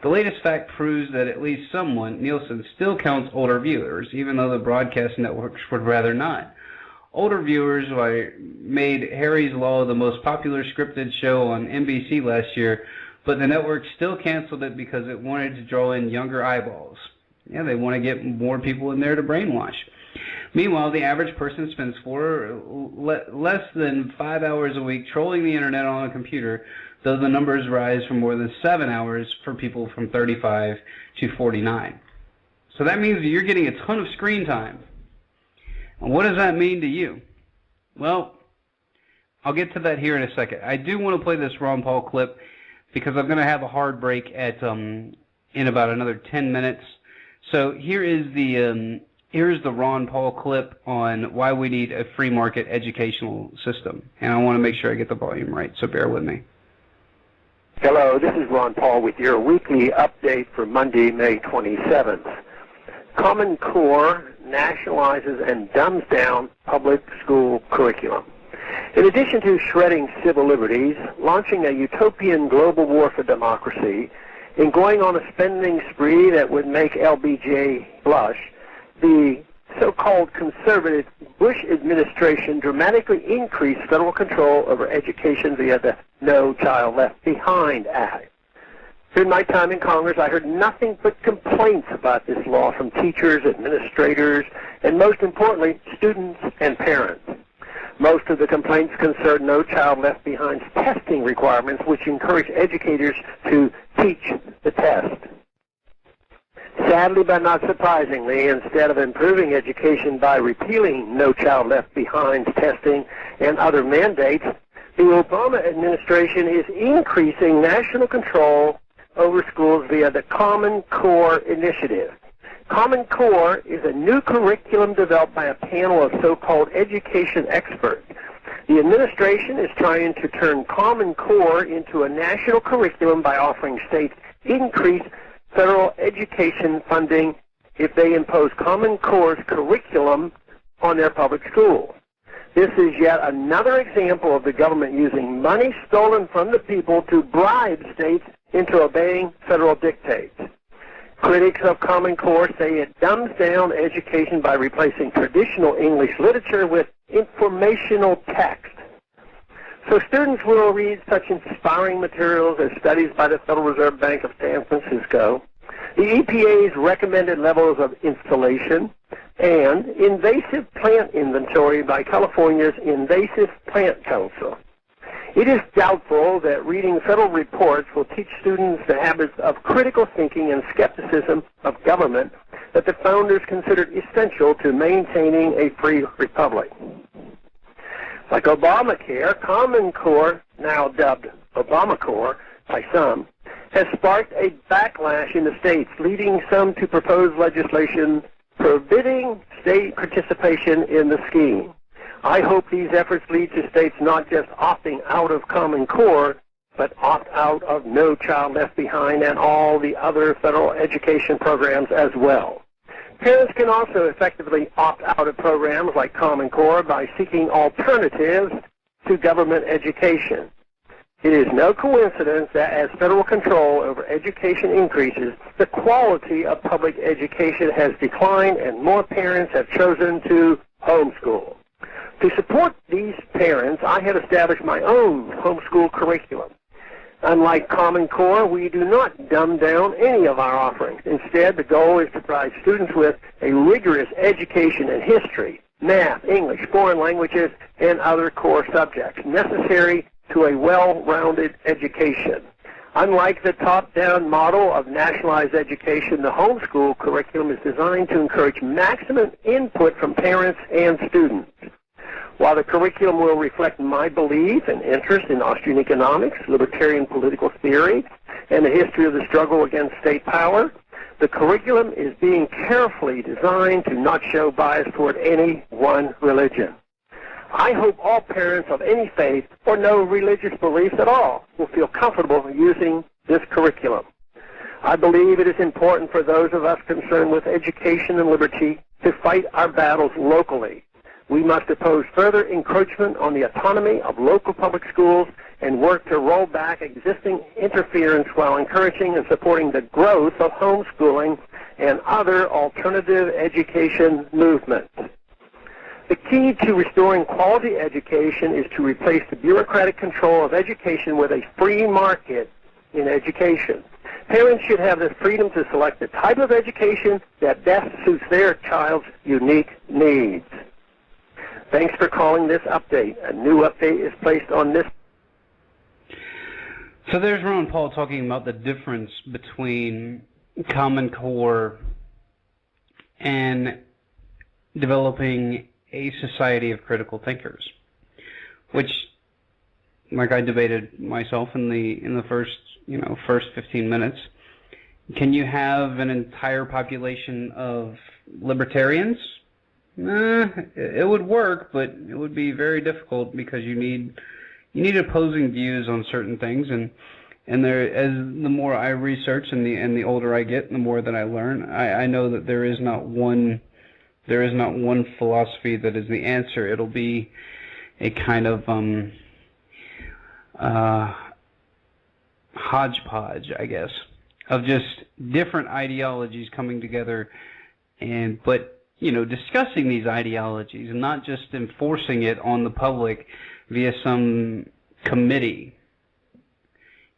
The latest fact proves that at least someone, Nielsen, still counts older viewers, even though the broadcast networks would rather not. Older viewers made Harry's Law the most popular scripted show on NBC last year, but the network still canceled it because it wanted to draw in younger eyeballs. Yeah, they want to get more people in there to brainwash. Meanwhile, the average person spends less than 5 hours a week trolling the internet on a computer, though the numbers rise from more than 7 hours for people from 35 to 49. So that means that you're getting a ton of screen time. And what does that mean to you? Well, I'll get to that here in a second. I do want to play this Ron Paul clip because I'm going to have a hard break in about another 10 minutes. So here's the Ron Paul clip on why we need a free market educational system. And I want to make sure I get the volume right, so bear with me.
Hello, this is Ron Paul with your weekly update for Monday, May 27th. Common Core nationalizes and dumbs down public school curriculum. In addition to shredding civil liberties, launching a utopian global war for democracy, and going on a spending spree that would make LBJ blush, the so-called conservative Bush administration dramatically increased federal control over education via the No Child Left Behind Act. During my time in Congress, I heard nothing but complaints about this law from teachers, administrators, and most importantly, students and parents. Most of the complaints concern No Child Left Behind's testing requirements, which encourage educators to teach the test. Sadly, but not surprisingly, instead of improving education by repealing No Child Left Behind's testing and other mandates, the Obama administration is increasing national control over schools via the Common Core initiative. Common Core is a new curriculum developed by a panel of so-called education experts. The administration is trying to turn Common Core into a national curriculum by offering states increased federal education funding if they impose Common Core's curriculum on their public schools. This is yet another example of the government using money stolen from the people to bribe states into obeying federal dictates. Critics of Common Core say it dumbs down education by replacing traditional English literature with informational text. So students will read such inspiring materials as studies by the Federal Reserve Bank of San Francisco, the EPA's recommended levels of installation, and invasive plant inventory by California's Invasive Plant Council. It is doubtful that reading federal reports will teach students the habits of critical thinking and skepticism of government that the founders considered essential to maintaining a free republic. Like Obamacare, Common Core, now dubbed Obamacore by some, has sparked a backlash in the states, leading some to propose legislation forbidding state participation in the scheme. I hope these efforts lead to states not just opting out of Common Core, but opt out of No Child Left Behind and all the other federal education programs as well. Parents can also effectively opt out of programs like Common Core by seeking alternatives to government education. It is no coincidence that as federal control over education increases, the quality of public education has declined and more parents have chosen to homeschool. To support these parents, I have established my own homeschool curriculum. Unlike Common Core, we do not dumb down any of our offerings. Instead, the goal is to provide students with a rigorous education in history, math, English, foreign languages, and other core subjects necessary to a well-rounded education. Unlike the top-down model of nationalized education, the homeschool curriculum is designed to encourage maximum input from parents and students. While the curriculum will reflect my belief and interest in Austrian economics, libertarian political theory, and the history of the struggle against state power, the curriculum is being carefully designed to not show bias toward any one religion. I hope all parents of any faith or no religious beliefs at all will feel comfortable using this curriculum. I believe it is important for those of us concerned with education and liberty to fight our battles locally. We must oppose further encroachment on the autonomy of local public schools and work to roll back existing interference while encouraging and supporting the growth of homeschooling and other alternative education movements. The key to restoring quality education is to replace the bureaucratic control of education with a free market in education. Parents should have the freedom to select the type of education that best suits their child's unique needs. Thanks for calling this update. A new update is placed on this.
So there's Ron Paul talking about the difference between Common Core and developing a society of critical thinkers, which, like I debated myself in the first 15 minutes, can you have an entire population of libertarians? It would work, but it would be very difficult because you need opposing views on certain things, and there, as the more I research and the older I get, and the more that I learn, I know that there is not one philosophy that is the answer. It'll be a kind of hodgepodge, I guess, of just different ideologies coming together, but discussing these ideologies and not just enforcing it on the public via some committee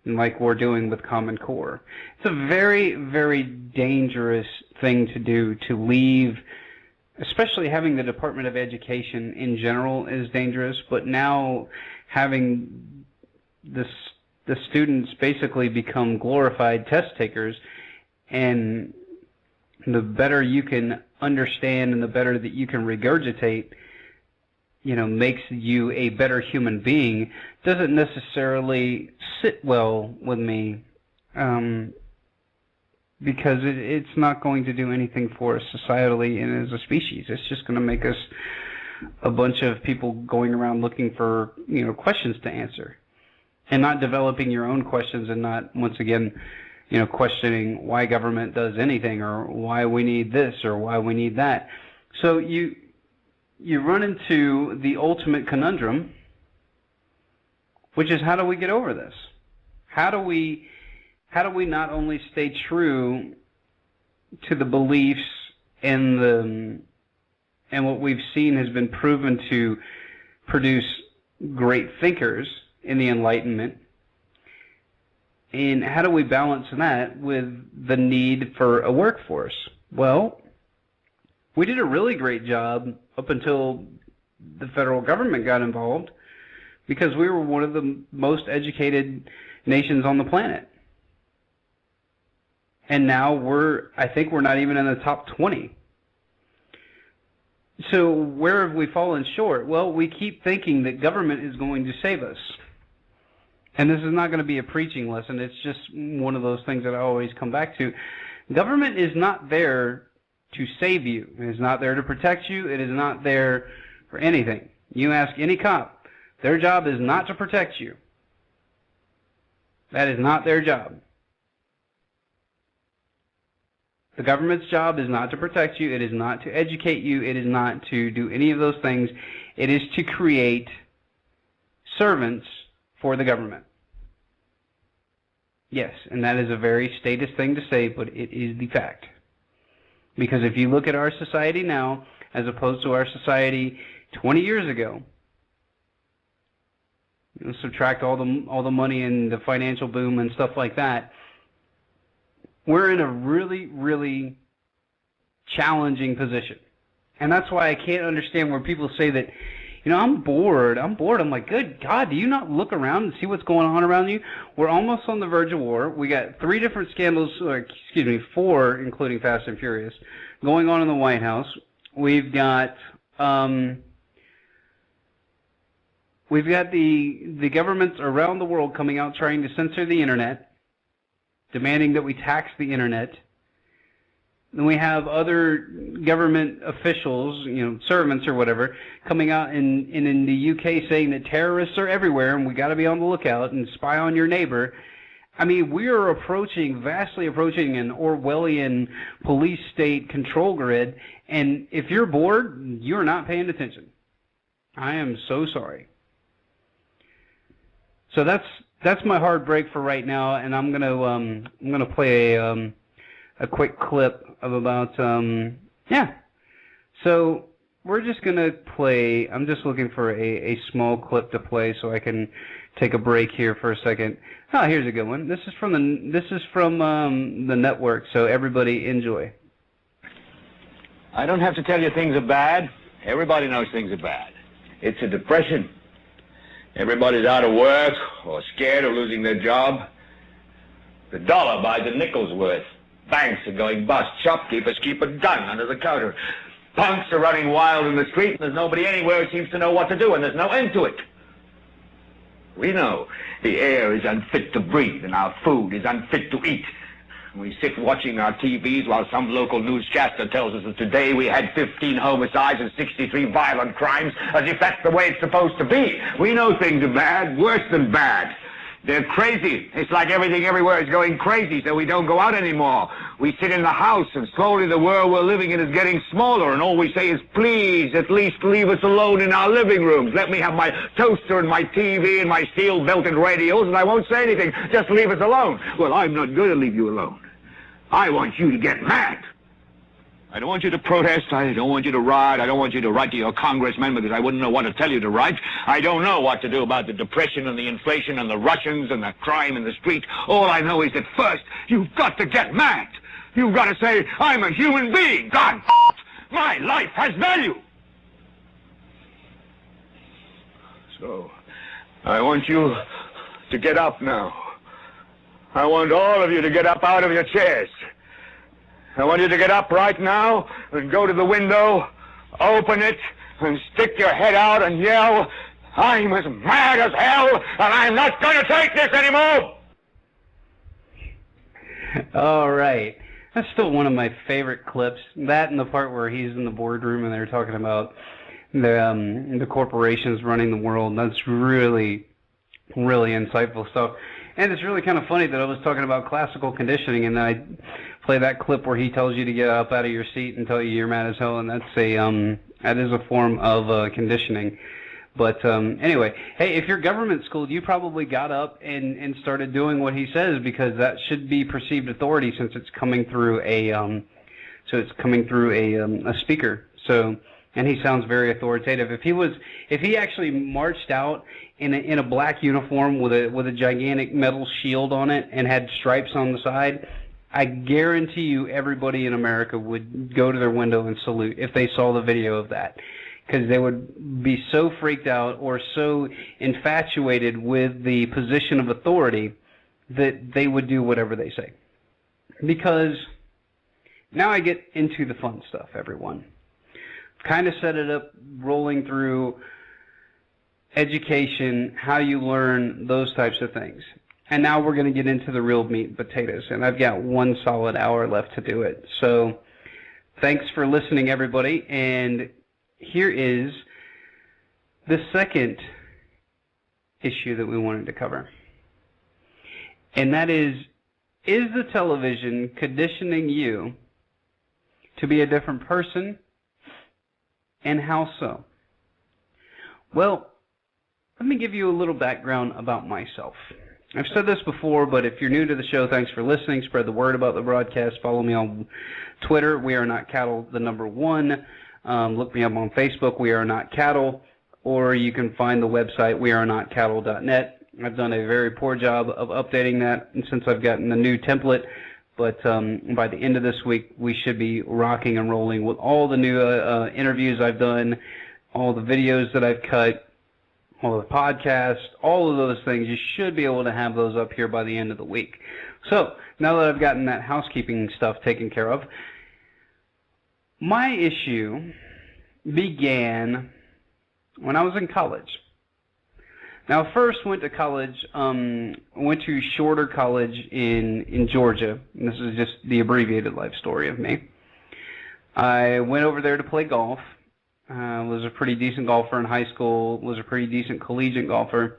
like we're doing with Common Core. It's a very, very dangerous thing to do, to leave, especially having the Department of Education in general is dangerous, but now having the students basically become glorified test takers, and the better you can understand and the better that you can regurgitate, makes you a better human being, doesn't necessarily sit well with me, because it's not going to do anything for us societally and as a species. It's just going to make us a bunch of people going around looking for questions to answer, and not developing your own questions, and not, once again, questioning why government does anything, or why we need this, or why we need that. So you run into the ultimate conundrum, which is, how do we get over this? How do we not only stay true to the beliefs and what we've seen has been proven to produce great thinkers in the Enlightenment, and how do we balance that with the need for a workforce? Well, we did a really great job up until the federal government got involved, because we were one of the most educated nations on the planet. And now I think we're not even in the top 20. So where have we fallen short? Well, we keep thinking that government is going to save us. And this is not going to be a preaching lesson. It's just one of those things that I always come back to. Government is not there to save you. It is not there to protect you. It is not there for anything. You ask any cop, their job is not to protect you. That is not their job. The government's job is not to protect you. It is not to educate you. It is not to do any of those things. It is to create servants for the government. Yes, and that is a very statist thing to say, but it is the fact. Because if you look at our society now, as opposed to our society 20 years ago, you know, subtract all the money and the financial boom and stuff like that, we're in a really, really challenging position. And that's why I can't understand where people say that, you know, I'm bored. I'm like, good God, do you not look around and see what's going on around you? We're almost on the verge of war. We got 3 different scandals, or 4, including Fast and Furious, going on in the White House. We've got the governments around the world coming out trying to censor the internet, demanding that we tax the internet. Then we have other government officials, you know, servants or whatever, coming out in the UK saying that terrorists are everywhere and we got to be on the lookout and spy on your neighbor. I mean, we are vastly approaching an Orwellian police state control grid, and if you're bored, you're not paying attention. I am so sorry. So that's my hard break for right now, and I'm gonna play a quick clip of about So we're just gonna play. I'm just looking for a small clip to play so I can take a break here for a second. Oh, here's a good one. This is from the network. So everybody enjoy.
I don't have to tell you things are bad. Everybody knows things are bad. It's a depression. Everybody's out of work or scared of losing their job. The dollar buys a nickel's worth. Banks are going bust. Shopkeepers keep a gun under the counter. Punks are running wild in the street, and there's nobody anywhere who seems to know what to do, and there's no end to it. We know the air is unfit to breathe, and our food is unfit to eat. We sit watching our TVs while some local newscaster tells us that today we had 15 homicides and 63 violent crimes, as if that's the way it's supposed to be. We know things are bad, worse than bad. They're crazy. It's like everything everywhere is going crazy, so we don't go out anymore. We sit in the house, and slowly the world we're living in is getting smaller, and all we say is, please, at least leave us alone in our living rooms. Let me have my toaster and my TV and my steel-belted radios, and I won't say anything. Just leave us alone. Well, I'm not going to leave you alone. I want you to get mad. I don't want you to protest. I don't want you to riot. I don't want you to write to your congressman because I wouldn't know what to tell you to write. I don't know what to do about the depression and the inflation and the Russians and the crime in the street. All I know is that first, you've got to get mad. You've got to say, I'm a human being. God, my life has value. So, I want you to get up now. I want all of you to get up out of your chairs. I want you to get up right now and go to the window, open it, and stick your head out and yell, I'm as mad as hell, and I'm not going to take this anymore!
All right. That's still one of my favorite clips. That and the part where he's in the boardroom and they're talking about the corporations running the world. That's really, really insightful stuff. And it's really kind of funny that I was talking about classical conditioning, and I play that clip where he tells you to get up out of your seat and tell you you're mad as hell, and that is a form of conditioning. But anyway, hey, if you're government schooled, you probably got up and started doing what he says, because that should be perceived authority since it's coming through a speaker. So, and he sounds very authoritative. If he actually marched out in a black uniform with a gigantic metal shield on it and had stripes on the side, I guarantee you everybody in America would go to their window and salute if they saw the video of that, because they would be so freaked out or so infatuated with the position of authority that they would do whatever they say. Because now I get into the fun stuff, everyone. Kind of set it up rolling through education, how you learn, those types of things. And now we're going to get into the real meat and potatoes, and I've got 1 solid hour left to do it. So thanks for listening, everybody, and here is the second issue that we wanted to cover. And that is the television conditioning you to be a different person, and how so? Well, let me give you a little background about myself. I've said this before, but if you're new to the show, thanks for listening. Spread the word about the broadcast. Follow me on Twitter, We Are Not Cattle, the number 1. Look me up on Facebook, We Are Not Cattle, or you can find the website, wearenotcattle.net. I've done a very poor job of updating that since I've gotten the new template, but by the end of this week, we should be rocking and rolling with all the new interviews I've done, all the videos that I've cut, all the podcasts, all of those things. You should be able to have those up here by the end of the week. So, now that I've gotten that housekeeping stuff taken care of, my issue began when I was in college. Now, first went to college, went to Shorter College in Georgia. And this is just the abbreviated life story of me. I went over there to play golf. Was a pretty decent golfer in high school, was a pretty decent collegiate golfer,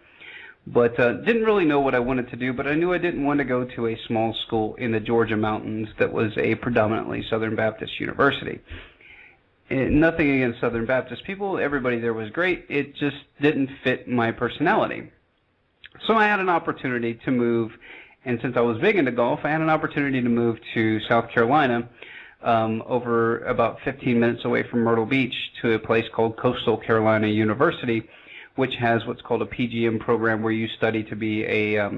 but didn't really know what I wanted to do, but I knew I didn't want to go to a small school in the Georgia mountains that was a predominantly Southern Baptist university. Nothing against Southern Baptist people, everybody there was great, it just didn't fit my personality. So I had an opportunity to move, and since I was big into golf, I had an opportunity to move to South Carolina, over about 15 minutes away from Myrtle Beach, to a place called Coastal Carolina University, which has what's called a PGM program where you study to be a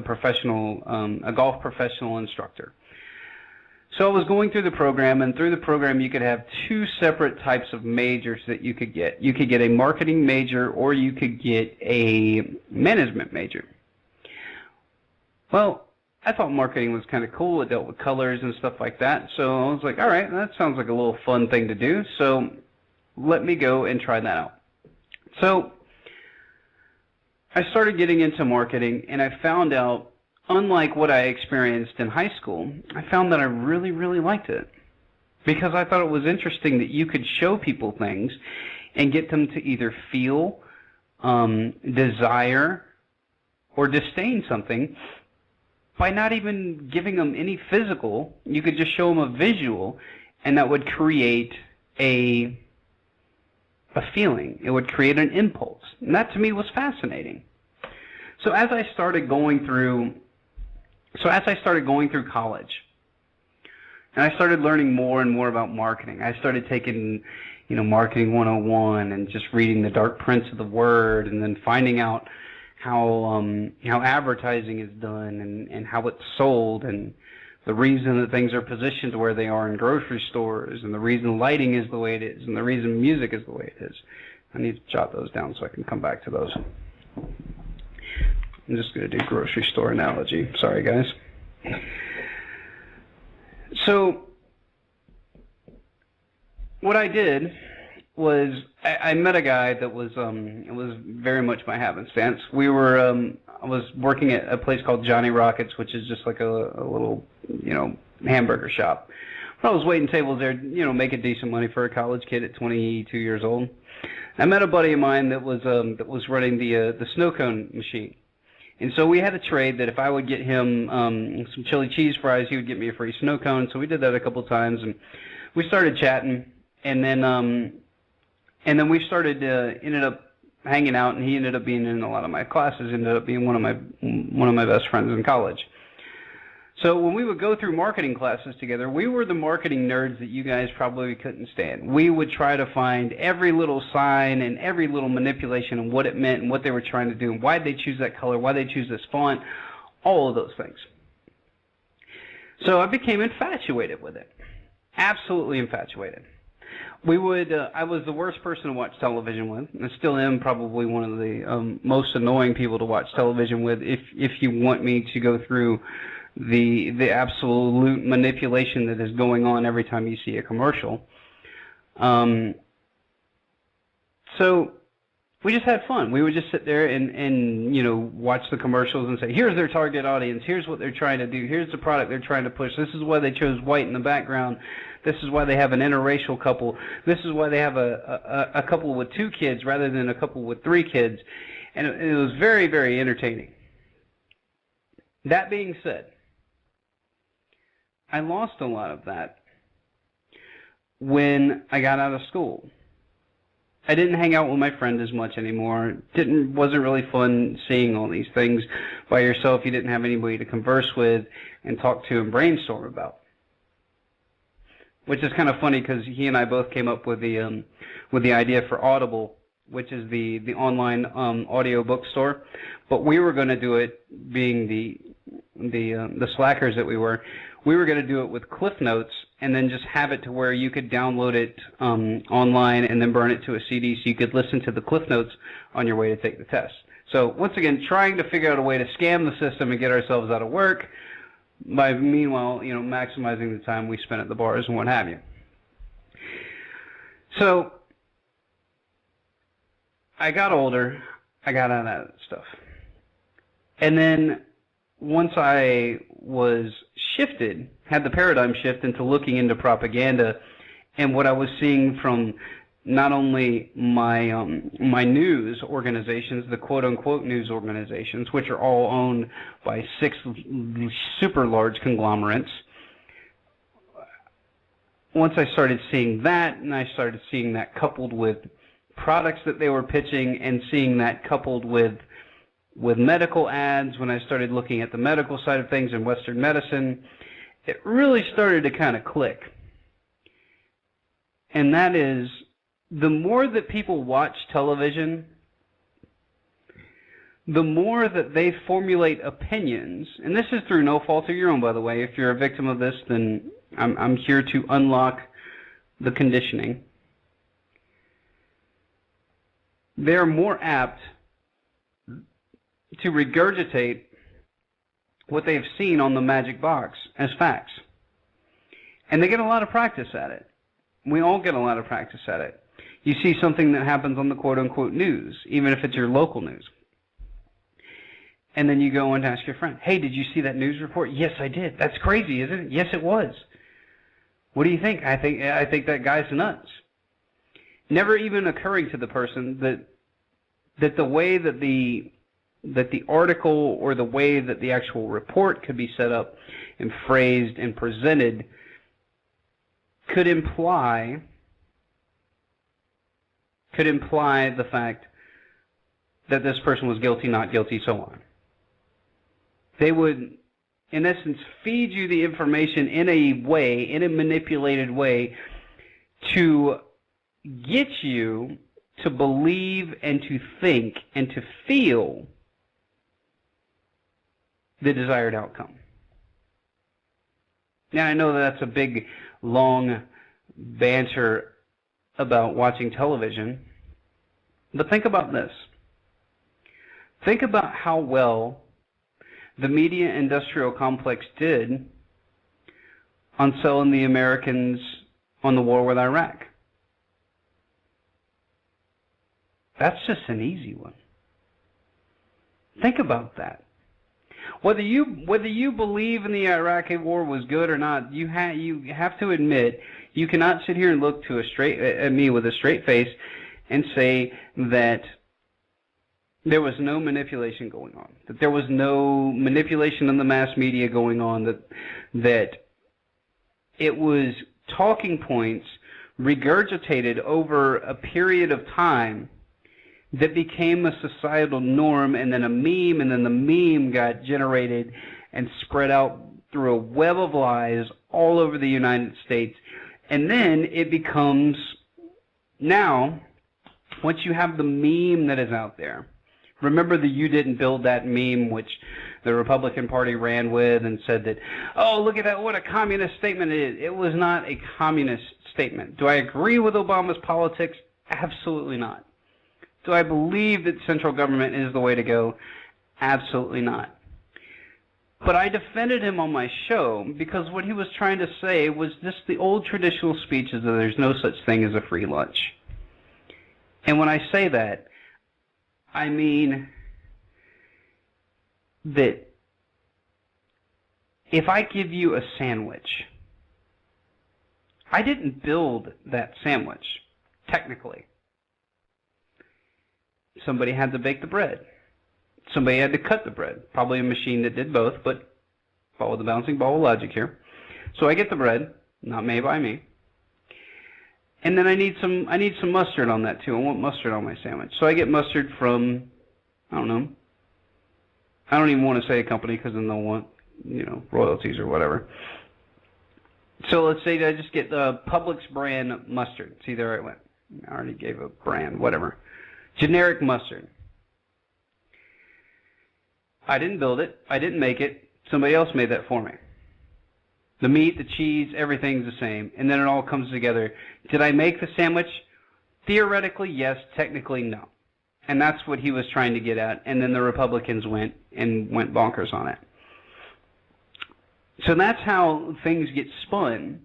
professional, a golf professional instructor. So I was going through the program, and through the program you could have 2 separate types of majors that you could get. You could get a marketing major, or you could get a management major. Well, I thought marketing was kind of cool. It dealt with colors and stuff like that. So I was like, all right, that sounds like a little fun thing to do. So let me go and try that out. So I started getting into marketing, and I found out, unlike what I experienced in high school, I found that I really, really liked it. Because I thought it was interesting that you could show people things and get them to either feel, desire, or disdain something by not even giving them any physical. You could just show them a visual, and that would create a feeling. It would create an impulse. And that to me was fascinating. So as I started going through college, and I started learning more and more about marketing, I started taking, Marketing 101 and just reading the dark prints of the word, and then finding out how advertising is done and how it's sold, and the reason that things are positioned where they are in grocery stores, and the reason lighting is the way it is, and the reason music is the way it is. I need to jot those down so I can come back to those. I'm just going to do grocery store analogy. Sorry, guys. So what I did was I met a guy that was it was very much my happenstance. I was working at a place called Johnny Rockets, which is just like a little hamburger shop. I was waiting tables there, making decent money for a college kid at 22 years old. I met a buddy of mine that was running the snow cone machine, and so we had a trade that if I would get him some chili cheese fries, he would get me a free snow cone. So we did that a couple times, and we started chatting, and then we started ended up hanging out, and he ended up being in a lot of my classes. Ended up being one of my best friends in college. So when we would go through marketing classes together, we were the marketing nerds that you guys probably couldn't stand. We would try to find every little sign and every little manipulation and what it meant and what they were trying to do and why they choose that color, why they choose this font, all of those things. So I became infatuated with it, absolutely infatuated. I was the worst person to watch television with. I still am probably one of the most annoying people to watch television with if you want me to go through the absolute manipulation that is going on every time you see a commercial. So we just had fun. We would just sit there and watch the commercials and say, here's their target audience, here's what they're trying to do, here's the product they're trying to push, this is why they chose white in the background, this is why they have an interracial couple, this is why they have a couple with 2 kids rather than a couple with 3 kids. And it was very, very entertaining. That being said, I lost a lot of that when I got out of school. I didn't hang out with my friend as much anymore. Wasn't really fun seeing all these things by yourself. You didn't have anybody to converse with and talk to and brainstorm about. Which is kind of funny because he and I both came up with the idea for Audible, which is the online audio bookstore. But we were going to do it, being the slackers that we were going to do it with Cliff Notes, and then just have it to where you could download it online and then burn it to a CD so you could listen to the Cliff Notes on your way to take the test. So once again, trying to figure out a way to scam the system and get ourselves out of work, by meanwhile, maximizing the time we spent at the bars and what have you. So I got older, I got out of that stuff. And then once I was had the paradigm shift into looking into propaganda and what I was seeing from not only my news organizations, the quote-unquote news organizations, which are all owned by 6 super large conglomerates. Once I started seeing that, and I started seeing that coupled with products that they were pitching, and seeing that coupled with medical ads, when I started looking at the medical side of things in Western medicine, it really started to kind of click. And that is, the more that people watch television, the more that they formulate opinions, and this is through no fault of your own, by the way. If you're a victim of this, then I'm here to unlock the conditioning. They're more apt to regurgitate what they've seen on the magic box as facts. And they get a lot of practice at it. We all get a lot of practice at it. You see something that happens on the quote-unquote news, even if it's your local news. And then you go and ask your friend, hey, did you see that news report? Yes, I did. That's crazy, isn't it? Yes, it was. What do you think? I think that guy's nuts. Never even occurring to the person that the way that the article or the way that the actual report could be set up and phrased and presented could imply the fact that this person was guilty, not guilty, so on. They would, in essence, feed you the information in a manipulated way, to get you to believe and to think and to feel the desired outcome. Now, I know that's a big, long banter about watching television, but think about this. Think about how well the media industrial complex did on selling the Americans on the war with Iraq. That's just an easy one. Think about that. Whether you believe in the Iraqi war was good or not, you have to admit you cannot sit here and look at me with a straight face and say that there was no manipulation going on, that there was no manipulation in the mass media going on, that it was talking points regurgitated over a period of time that became a societal norm, and then a meme, and then the meme got generated and spread out through a web of lies all over the United States. And then it becomes, now, once you have the meme that is out there, remember the "you didn't build that" meme, which the Republican Party ran with and said that, oh, look at that, what a communist statement it is. It was not a communist statement. Do I agree with Obama's politics? Absolutely not. Do I believe that central government is the way to go? Absolutely not. But I defended him on my show because what he was trying to say was just the old traditional speeches that there's no such thing as a free lunch. And when I say that, I mean that if I give you a sandwich, I didn't build that sandwich, technically. Somebody had to bake the bread. Somebody had to cut the bread. Probably a machine that did both, but follow the bouncing ball of logic here. So I get the bread, not made by me. And then I need some mustard on that too. I want mustard on my sandwich. So I get mustard from, I don't know. I don't even want to say a company because then they'll want, royalties or whatever. So let's say that I just get the Publix brand mustard. See, there I went. I already gave a brand, whatever. Generic mustard. I didn't build it. I didn't make it. Somebody else made that for me. The meat, the cheese, everything's the same. And then it all comes together. Did I make the sandwich? Theoretically, yes. Technically, no. And that's what he was trying to get at. And then the Republicans went bonkers on it. So that's how things get spun.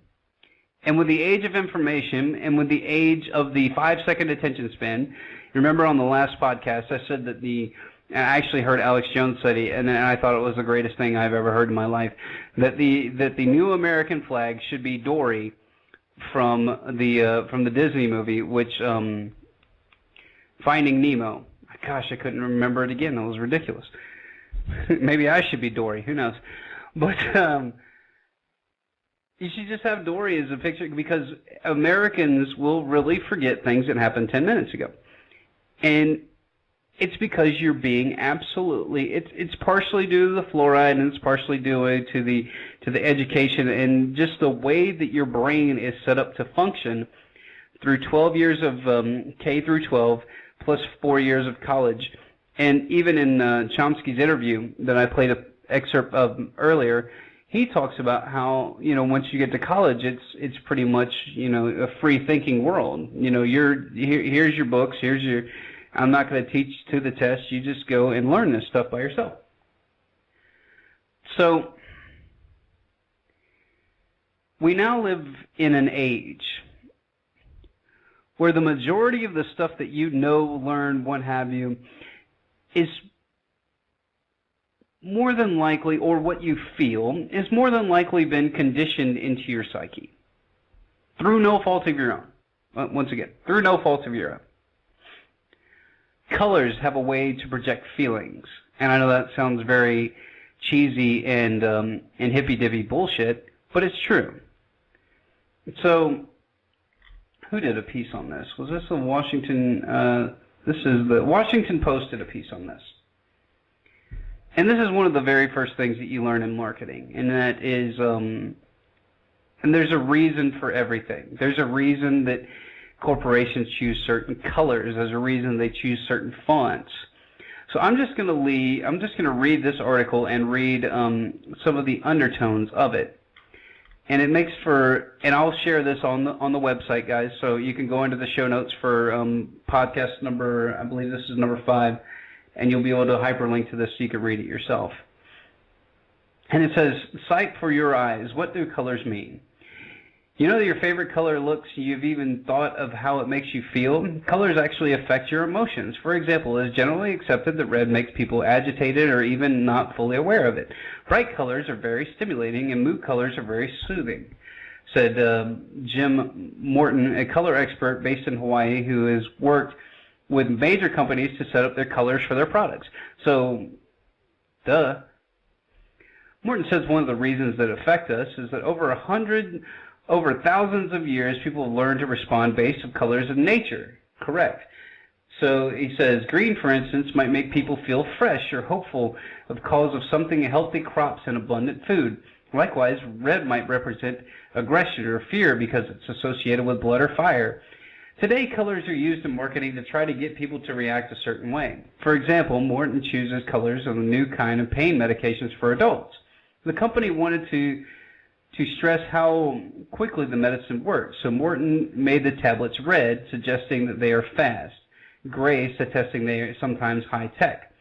And with the age of information and with the age of the 5-second attention span, remember on the last podcast I said that I actually heard Alex Jones say it, and I thought it was the greatest thing I've ever heard in my life, that the new American flag should be Dory from the Disney movie, which Finding Nemo. Gosh, I couldn't remember it again. That was ridiculous. Maybe I should be Dory. Who knows? But you should just have Dory as a picture, because Americans will really forget things that happened 10 minutes ago. And it's because you're being absolutely, it's partially due to the fluoride, and it's partially due to the education and just the way that your brain is set up to function through 12 years of K through 12 plus 4 years of college. And even in Chomsky's interview that I played an excerpt of earlier, he talks about how, once you get to college, it's pretty much, a free thinking world. Here's your books, I'm not going to teach to the test. You just go and learn this stuff by yourself. So we now live in an age where the majority of the stuff that learn, what have you, is more than likely, or what you feel, is more than likely been conditioned into your psyche through no fault of your own. Once again, through no fault of your own. Colors have a way to project feelings, and I know that sounds very cheesy and hippy-dippy bullshit, but it's true. So, who did a piece on this? Was this the Washington? The Washington Post did a piece on this, and this is one of the very first things that you learn in marketing, and that is, and there's a reason for everything. There's a reason that corporations choose certain colors. There's a reason they choose certain fonts. So I'm just going to read this article and read some of the undertones of it. And it makes for, and I'll share this on the website, guys, so you can go into the show notes for podcast number, I believe this is number 5, and you'll be able to hyperlink to this so you can read it yourself. And it says, sight for your eyes, what do colors mean? You know that your favorite color looks, you've even thought of how it makes you feel? Colors actually affect your emotions. For example, it is generally accepted that red makes people agitated or even not fully aware of it. Bright colors are very stimulating and mood colors are very soothing, said Jim Morton, a color expert based in Hawaii who has worked with major companies to set up their colors for their products. So, duh. Morton says one of the reasons that affect us is that over thousands of years, people have learned to respond based on colors of nature. Correct. So he says, green, for instance, might make people feel fresh or hopeful because of something healthy crops and abundant food. Likewise, red might represent aggression or fear because it's associated with blood or fire. Today, colors are used in marketing to try to get people to react a certain way. For example, Morton chooses colors on a new kind of pain medications for adults. The company wanted to stress how quickly the medicine works, so Morton made the tablets red, suggesting that they are fast, gray, suggesting they are sometimes high-tech.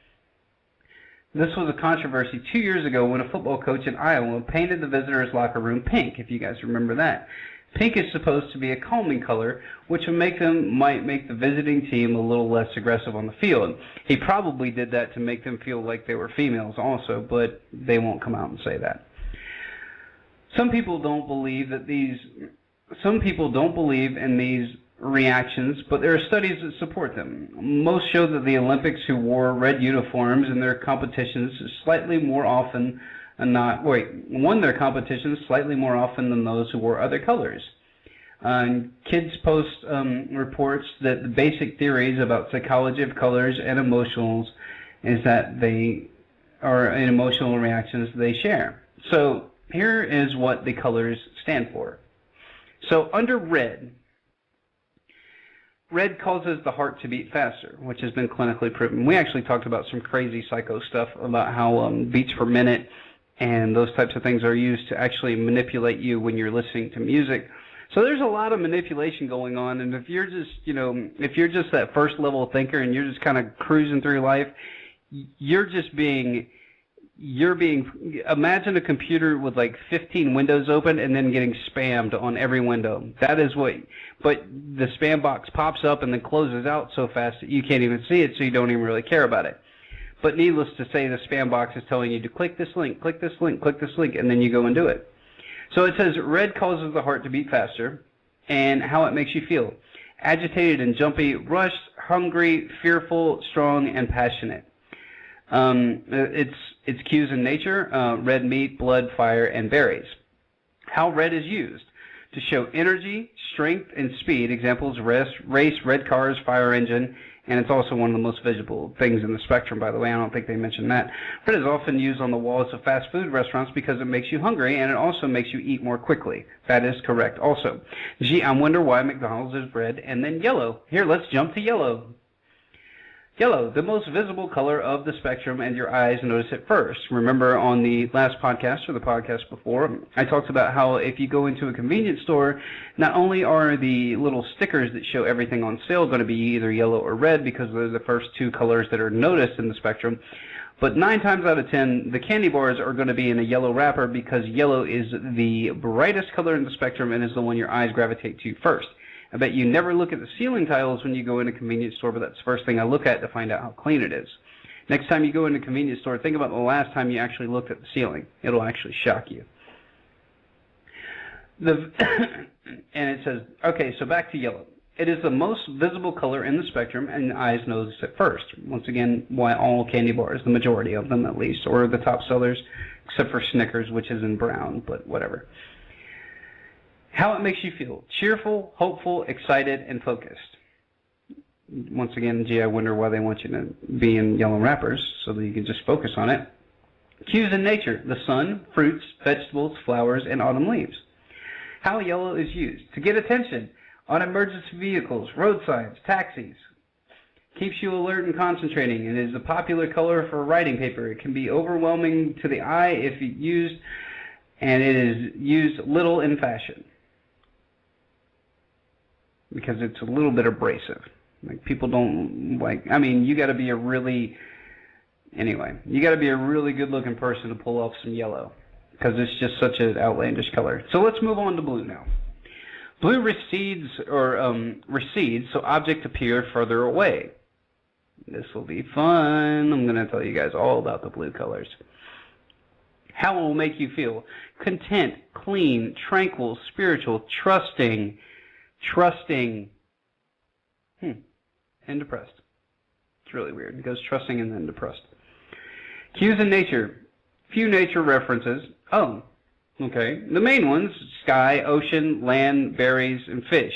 This was a controversy 2 years ago when a football coach in Iowa painted the visitors' locker room pink, if you guys remember that. Pink is supposed to be a calming color, which might make the visiting team a little less aggressive on the field. He probably did that to make them feel like they were females also, but they won't come out and say that. Some people don't believe in these reactions, but there are studies that support them. Most show that the Olympics who wore red uniforms in their competitions slightly more often won their competitions slightly more often than those who wore other colors. Kids Post reports that the basic theories about psychology of colors and emotionals is that they are emotional reactions they share. So here is what the colors stand for. So under red, red causes the heart to beat faster, which has been clinically proven. We actually talked about some crazy psycho stuff about how beats per minute and those types of things are used to actually manipulate you when you're listening to music. So there's a lot of manipulation going on, and if you're just, if you're just that first level thinker and you're just kind of cruising through life, imagine a computer with like 15 windows open and then getting spammed on every window. That is but the spam box pops up and then closes out so fast that you can't even see it, so you don't even really care about it. But needless to say, the spam box is telling you to click this link, click this link, click this link, and then you go and do it. So it says red causes the heart to beat faster, and how it makes you feel. Agitated and jumpy, rushed, hungry, fearful, strong, and passionate. Its cues in nature, red meat, blood, fire, and berries. How red is used. To show energy, strength, and speed. Examples, race, red cars, fire engine, and it's also one of the most visible things in the spectrum, by the way. I don't think they mentioned that. Red is often used on the walls of fast food restaurants because it makes you hungry, and it also makes you eat more quickly. That is correct also. Gee, I wonder why McDonald's is red and then yellow. Here, let's jump to yellow. Yellow, the most visible color of the spectrum, and your eyes notice it first. Remember on the last podcast or the podcast before, I talked about how if you go into a convenience store, not only are the little stickers that show everything on sale going to be either yellow or red because they're the first two colors that are noticed in the spectrum, but 9 times out of 10, the candy bars are going to be in a yellow wrapper because yellow is the brightest color in the spectrum and is the one your eyes gravitate to first. I bet you never look at the ceiling tiles when you go in a convenience store, but that's the first thing I look at to find out how clean it is. Next time you go in a convenience store, think about the last time you actually looked at the ceiling. It'll actually shock you. And it says, okay, so back to yellow. It is the most visible color in the spectrum, and eyes notice it first. Once again, why all candy bars, the majority of them at least, or the top sellers, except for Snickers, which is in brown, but whatever. How it makes you feel. Cheerful, hopeful, excited, and focused. Once again, gee, I wonder why they want you to be in yellow wrappers so that you can just focus on it. Cues in nature. The sun, fruits, vegetables, flowers, and autumn leaves. How yellow is used. To get attention on emergency vehicles, road signs, taxis. Keeps you alert and concentrating. It is a popular color for writing paper. It can be overwhelming to the eye if used, and it is used little in fashion, because it's a little bit abrasive. Like, people don't like, I mean, you got to be a really, anyway, you got to be a really good-looking person to pull off some yellow, because it's just such an outlandish color. So let's move on to blue now. Blue recedes, so objects appear further away. This will be fun. I'm going to tell you guys all about the blue colors. How it will make you feel. Content, clean, tranquil, spiritual, trusting, and depressed. It's really weird. It goes trusting and then depressed. Cues in nature. Few nature references. Oh, okay. The main ones: sky, ocean, land, berries, and fish.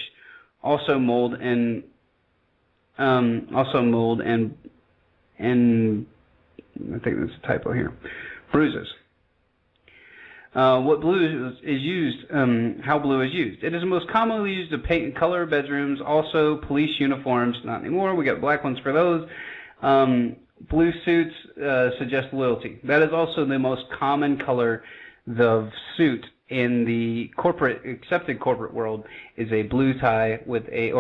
Also mold and I think there's a typo here. Bruises. What blue is used, how blue is used. It is the most commonly used to paint and color bedrooms, also police uniforms, not anymore, we got black ones for those. Blue suits suggest loyalty. That is also the most common color of suit in the accepted corporate world, is a blue tie with a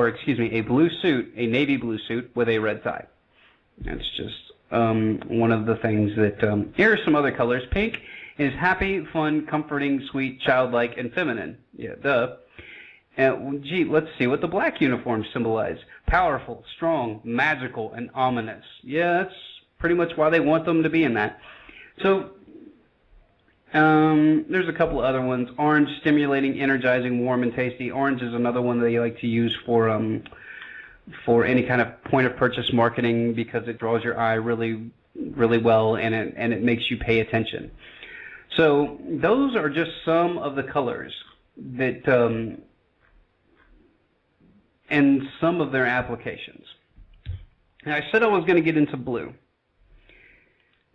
blue suit, a navy blue suit with a red tie. That's just one of the things that, here are some other colors. Pink is happy, fun, comforting, sweet, childlike, and feminine. Yeah, duh. Gee, let's see what the black uniforms symbolize. Powerful, strong, magical, and ominous. Yeah, that's pretty much why they want them to be in that. So, there's a couple of other ones. Orange, stimulating, energizing, warm, and tasty. Orange is another one they like to use for any kind of point-of-purchase marketing because it draws your eye really, really well, and it makes you pay attention. So those are just some of the colors that and some of their applications. Now, I said I was going to get into blue.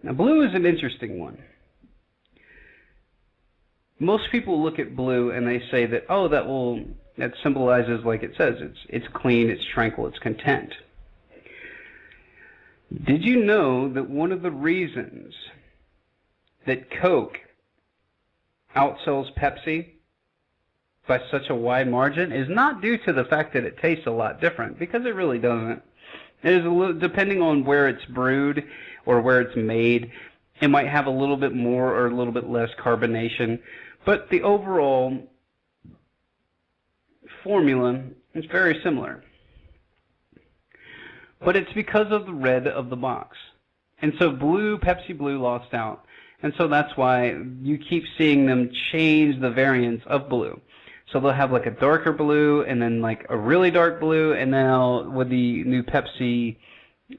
Now, blue is an interesting one. Most people look at blue and they say that, oh, that symbolizes, like it says, it's clean, it's tranquil, it's content. Did you know that one of the reasons that Coke outsells Pepsi by such a wide margin is not due to the fact that it tastes a lot different, because it really doesn't. It is a little, depending on where it's brewed or where it's made, it might have a little bit more or a little bit less carbonation, but the overall formula is very similar. But it's because of the red of the box. And so Pepsi Blue lost out. And so that's why you keep seeing them change the variants of blue. So they'll have like a darker blue and then like a really dark blue, and now with the new Pepsi,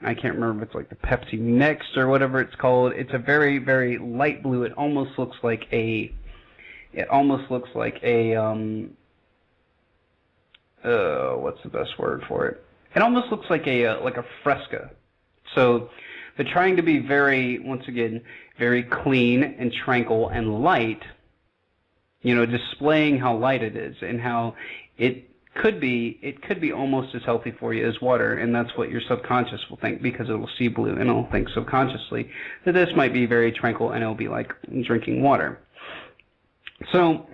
I can't remember if it's like the Pepsi Next or whatever it's called, it's a very, very light blue. It almost looks like a what's the best word for it? It almost looks like a Fresca. So they're trying to be very, once again, very clean and tranquil and light, displaying how light it is and how it could be almost as healthy for you as water, and that's what your subconscious will think, because it will see blue and it'll think subconsciously that this might be very tranquil and it'll be like drinking water. So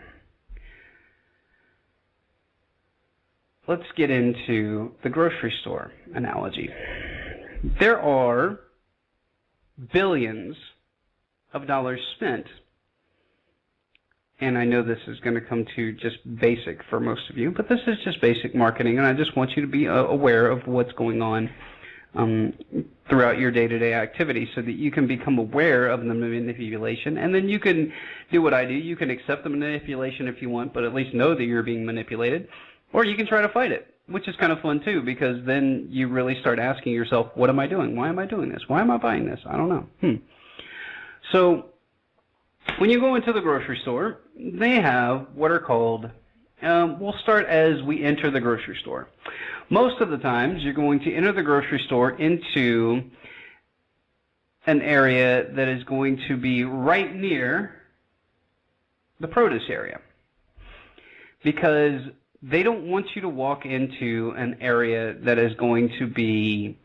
let's get into the grocery store analogy. There are billions of dollars spent, and I know this is going to come to just basic for most of you, but this is just basic marketing, and I just want you to be aware of what's going on throughout your day-to-day activity so that you can become aware of the manipulation, and then you can do what I do. You can accept the manipulation if you want, but at least know that you're being manipulated, or you can try to fight it, which is kind of fun too, because then you really start asking yourself, what am I doing? Why am I doing this? Why am I buying this? I don't know. So when you go into the grocery store, they have what are called, we'll start as we enter the grocery store. Most of the times, you're going to enter the grocery store into an area that is going to be right near the produce area, because they don't want you to walk into an area that is going to be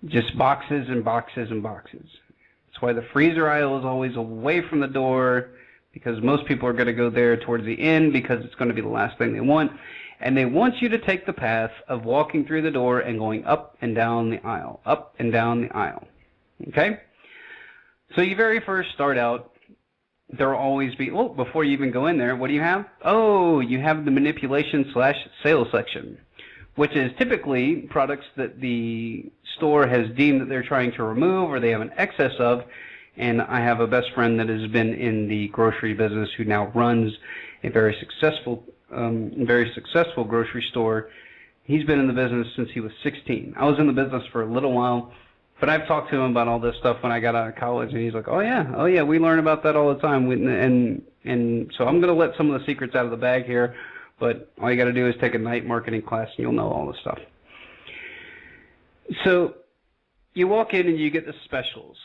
just boxes and boxes and boxes. That's why the freezer aisle is always away from the door, because most people are going to go there towards the end because it's going to be the last thing they want. And they want you to take the path of walking through the door and going up and down the aisle, up and down the aisle. Okay? So you very first start out, there will always be, before you even go in there, what do you have? Oh, you have the manipulation/sales section, which is typically products that the store has deemed that they're trying to remove or they have an excess of. And I have a best friend that has been in the grocery business who now runs a very successful grocery store. He's been in the business since he was 16. I was in the business for a little while, but I've talked to him about all this stuff when I got out of college, and he's like, oh yeah, we learn about that all the time. And so I'm going to let some of the secrets out of the bag here, but all you got to do is take a night marketing class and you'll know all this stuff. So you walk in and you get the specials.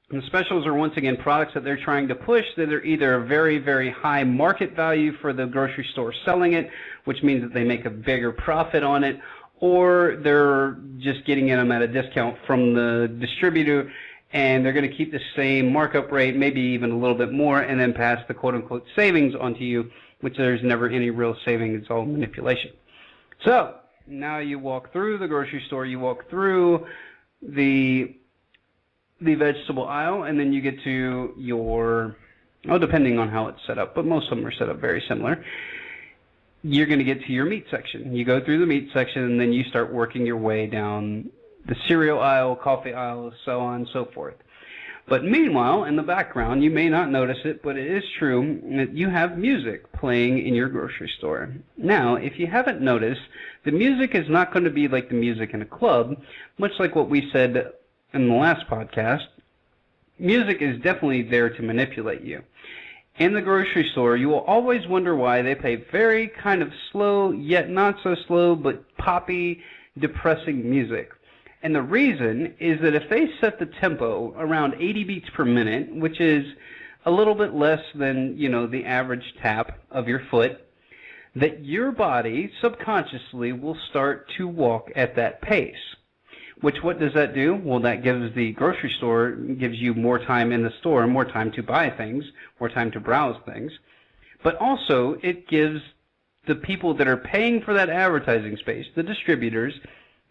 And the specials are, once again, products that they're trying to push that are either a very, very high market value for the grocery store selling it, which means that they make a bigger profit on it, or they're just getting them at a discount from the distributor, and they're going to keep the same markup rate, maybe even a little bit more, and then pass the quote-unquote savings onto you, which there's never any real savings. It's all manipulation. So now you walk through the grocery store, you walk through the vegetable aisle, and then you get to your, depending on how it's set up, but most of them are set up very similar, you're going to get to your meat section. You go through the meat section, and then you start working your way down the cereal aisle, coffee aisle, so on and so forth. But meanwhile, in the background, you may not notice it, but it is true that you have music playing in your grocery store. Now, if you haven't noticed, the music is not going to be like the music in a club, much like what we said in the last podcast. Music is definitely there to manipulate you. in the grocery store, you will always wonder why they play very kind of slow, yet not so slow, but poppy, depressing music. And the reason is that if they set the tempo around 80 beats per minute, which is a little bit less than, the average tap of your foot, that your body subconsciously will start to walk at that pace. Which, what does that do? Well, that gives the grocery store, gives you more time in the store, more time to buy things, more time to browse things. But also, it gives the people that are paying for that advertising space, the distributors,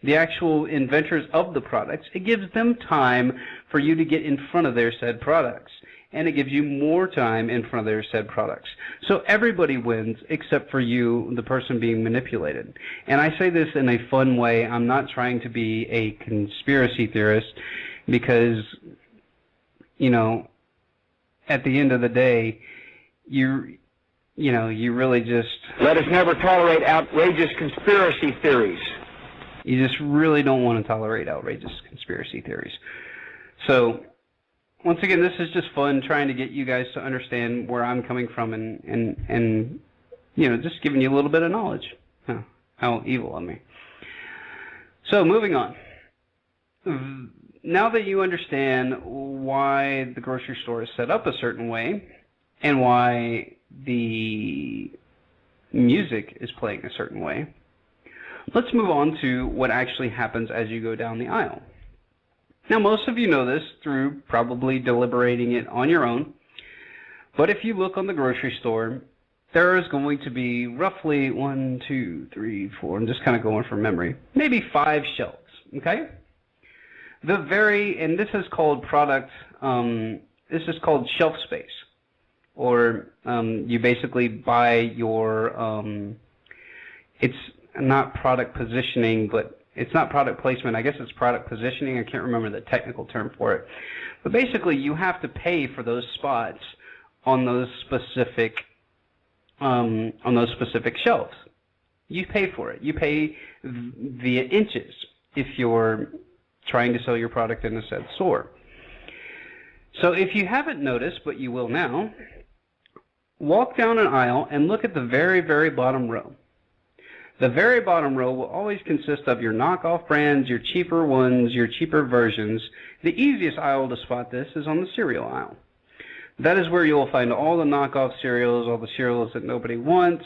the actual inventors of the products, it gives them time for you to get in front of their said products. And it gives you more time in front of their said products. So everybody wins except for you, the person being manipulated. And I say this in a fun way. I'm not trying to be a conspiracy theorist because, at the end of the day, you really just...
Let us never tolerate outrageous conspiracy theories.
You just really don't want to tolerate outrageous conspiracy theories. So... once again, this is just fun, trying to get you guys to understand where I'm coming from and just giving you a little bit of knowledge. How evil of me. So, moving on. Now that you understand why the grocery store is set up a certain way and why the music is playing a certain way, let's move on to what actually happens as you go down the aisle. Now, most of you know this through probably deliberating it on your own, but if you look on the grocery store, there is going to be roughly 1, 2, 3, 4, I'm just kind of going from memory, maybe 5 shelves, okay? And this is called this is called shelf space, or you basically buy your, it's not product positioning, but it's not product placement. I guess it's product positioning. I can't remember the technical term for it. But basically, you have to pay for those spots on those specific shelves. You pay for it. You pay via inches if you're trying to sell your product in a said store. So if you haven't noticed, but you will now, walk down an aisle and look at the very, very bottom row. The very bottom row will always consist of your knockoff brands, your cheaper ones, your cheaper versions. The easiest aisle to spot this is on the cereal aisle. That is where you will find all the knockoff cereals, all the cereals that nobody wants.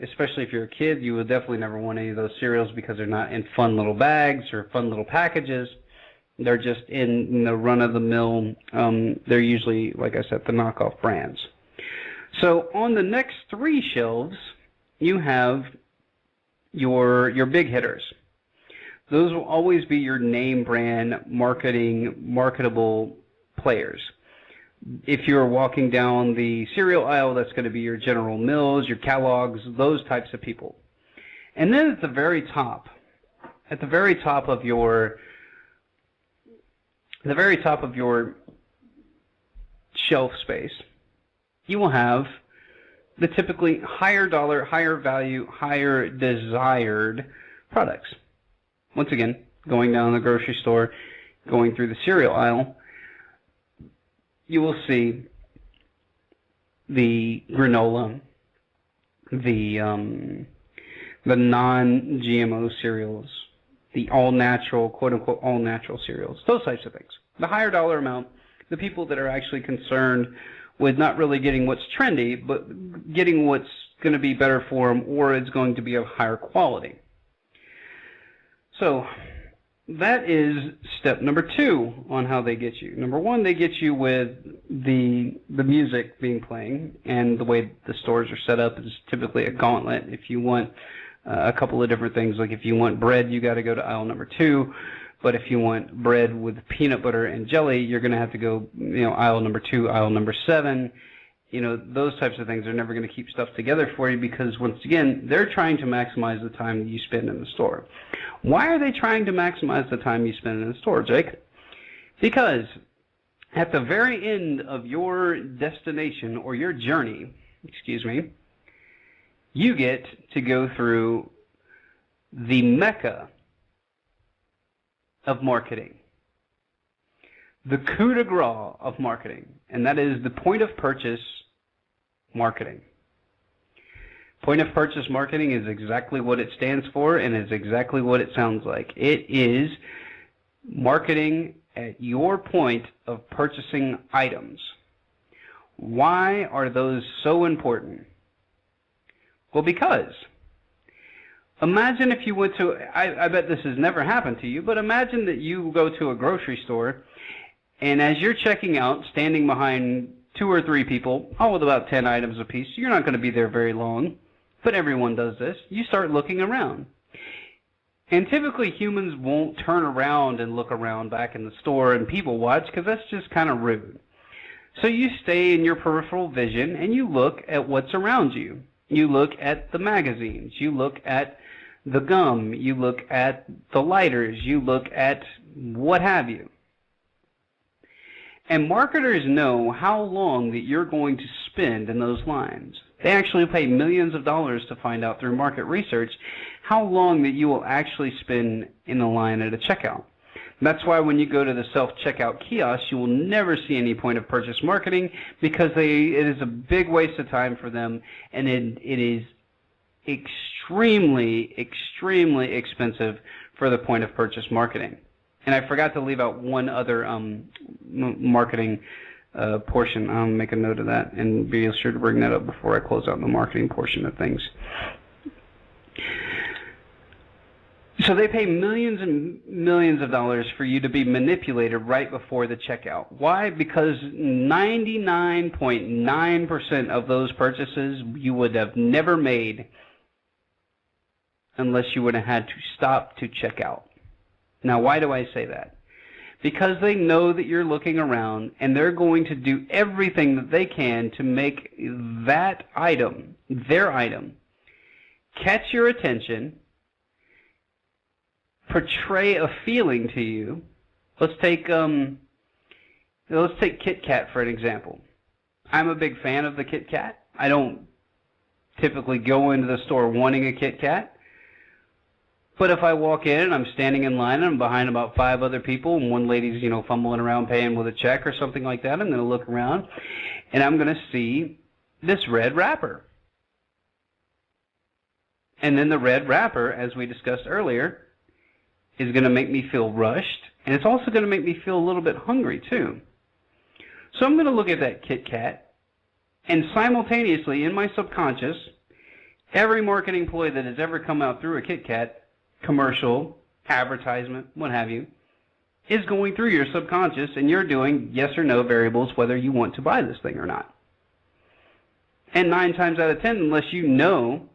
Especially if you're a kid, you will definitely never want any of those cereals because they're not in fun little bags or fun little packages. They're just in the run-of-the-mill. They're usually, like I said, the knockoff brands. So on the next 3 shelves, you have your big hitters. Those will always be your name brand marketable players. If you're walking down the cereal aisle, that's going to be your General Mills, your Kellogg's, those types of people. And then at the very top of your shelf space, you will have the typically higher dollar, higher value, higher desired products. Once again, going down the grocery store, going through the cereal aisle, you will see the granola, the non-GMO cereals, the all-natural, quote-unquote, all-natural cereals, those types of things. The higher dollar amount, the people that are actually concerned with not really getting what's trendy, but getting what's going to be better for them, or it's going to be of higher quality. So that is step number 2 on how they get you. Number 1, they get you with the music being playing, and the way the stores are set up is typically a gauntlet. If you want a couple of different things, like if you want bread, you got to go to aisle number 2. But if you want bread with peanut butter and jelly, you're going to have to go, aisle number 2, aisle number 7. Those types of things are never going to keep stuff together for you because, once again, they're trying to maximize the time that you spend in the store. Why are they trying to maximize the time you spend in the store, Jake? Because at the very end of your destination or your journey, you get to go through the mecca of marketing, the coup de grace of marketing, and that is the point of purchase marketing. Point of purchase marketing is exactly what it stands for and is exactly what it sounds like. It is marketing at your point of purchasing items. Why are those so important? Well, because imagine if you went to, I bet this has never happened to you, but imagine that you go to a grocery store and as you're checking out, standing behind 2 or 3 people, all with about 10 items apiece, you're not going to be there very long, but everyone does this. You start looking around. And typically humans won't turn around and look around back in the store and people watch because that's just kind of rude. So you stay in your peripheral vision and you look at what's around you. You look at the magazines. You look at the gum. You look at the lighters. You look at what have you. And marketers know how long that you're going to spend in those lines. They actually pay millions of dollars to find out through market research how long that you will actually spend in the line at a checkout. That's why when you go to the self-checkout kiosk, you will never see any point of purchase marketing because it is a big waste of time for them, and it is extremely, extremely expensive for the point of purchase marketing. And I forgot to leave out one other marketing portion. I'll make a note of that and be sure to bring that up before I close out the marketing portion of things. So they pay millions and millions of dollars for you to be manipulated right before the checkout. Why? Because 99.9% of those purchases you would have never made unless you would have had to stop to check out. Now, why do I say that? Because they know that you're looking around and they're going to do everything that they can to make that item, their item, catch your attention, portray a feeling to you. Let's take Kit Kat for an example. I'm a big fan of the Kit Kat. I don't typically go into the store wanting a Kit Kat. But if I walk in and I'm standing in line and I'm behind about 5 other people and one lady's, fumbling around paying with a check or something like that, I'm going to look around and I'm going to see this red wrapper. And then the red wrapper, as we discussed earlier, is going to make me feel rushed, and it's also going to make me feel a little bit hungry too. So I'm going to look at that Kit Kat, and simultaneously in my subconscious, every marketing ploy that has ever come out through a Kit Kat commercial, advertisement, what have you, is going through your subconscious, and you're doing yes or no variables whether you want to buy this thing or not. And 9 times out of 10, unless you know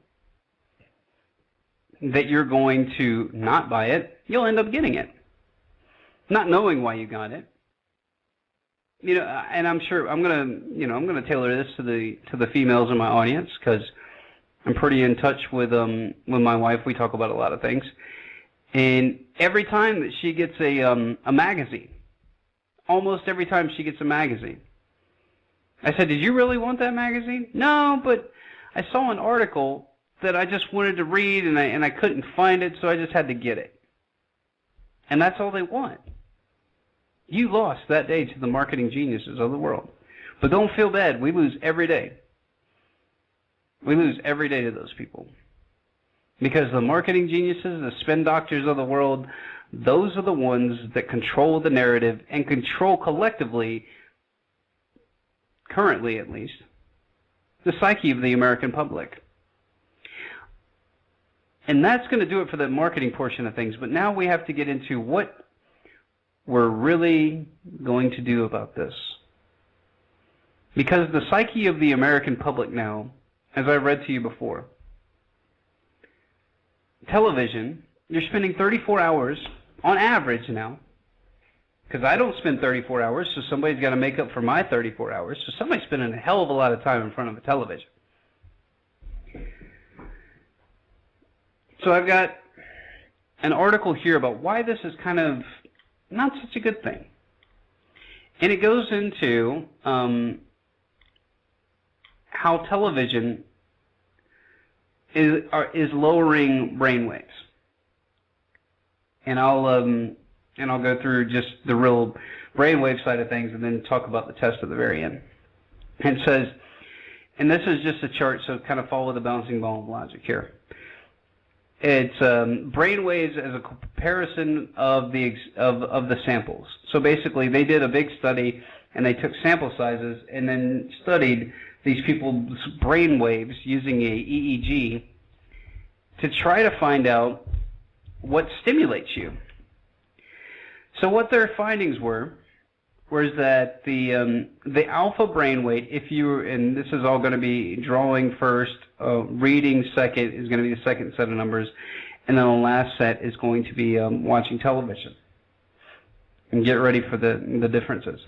that you're going to not buy it, you'll end up getting it, not knowing why you got it. And I'm sure I'm gonna tailor this to the females in my audience because I'm pretty in touch with my wife. We talk about a lot of things, and every time that she gets a magazine, almost every time she gets a magazine, I said, "Did you really want that magazine?" "No, but I saw an article that I just wanted to read and I couldn't find it, so I just had to get it." And that's all they want. You lost that day to the marketing geniuses of the world. But don't feel bad. We lose every day. We lose every day to those people. Because the marketing geniuses, the spin doctors of the world, those are the ones that control the narrative and control collectively, currently at least, the psyche of the American public. And that's going to do it for the marketing portion of things. But now we have to get into what we're really going to do about this. Because the psyche of the American public now, as I read to you before, television, you're spending 34 hours on average now, because I don't spend 34 hours, so somebody's got to make up for my 34 hours. So somebody's spending a hell of a lot of time in front of a television. So I've got an article here about why this is kind of not such a good thing. And it goes into how television is lowering brainwaves. And I'll go through just the real brainwave side of things and then talk about the test at the very end. And it says, and this is just a chart, so kind of follow the bouncing ball of logic here. It's brainwaves as a comparison of the samples. So basically, they did a big study, and they took sample sizes and then studied these people's brainwaves using a EEG to try to find out what stimulates you. So what their findings was that the alpha brainwave, if you, and this is all going to be drawing first, reading second is going to be the second set of numbers, and then the last set is going to be watching television. And get ready for the differences.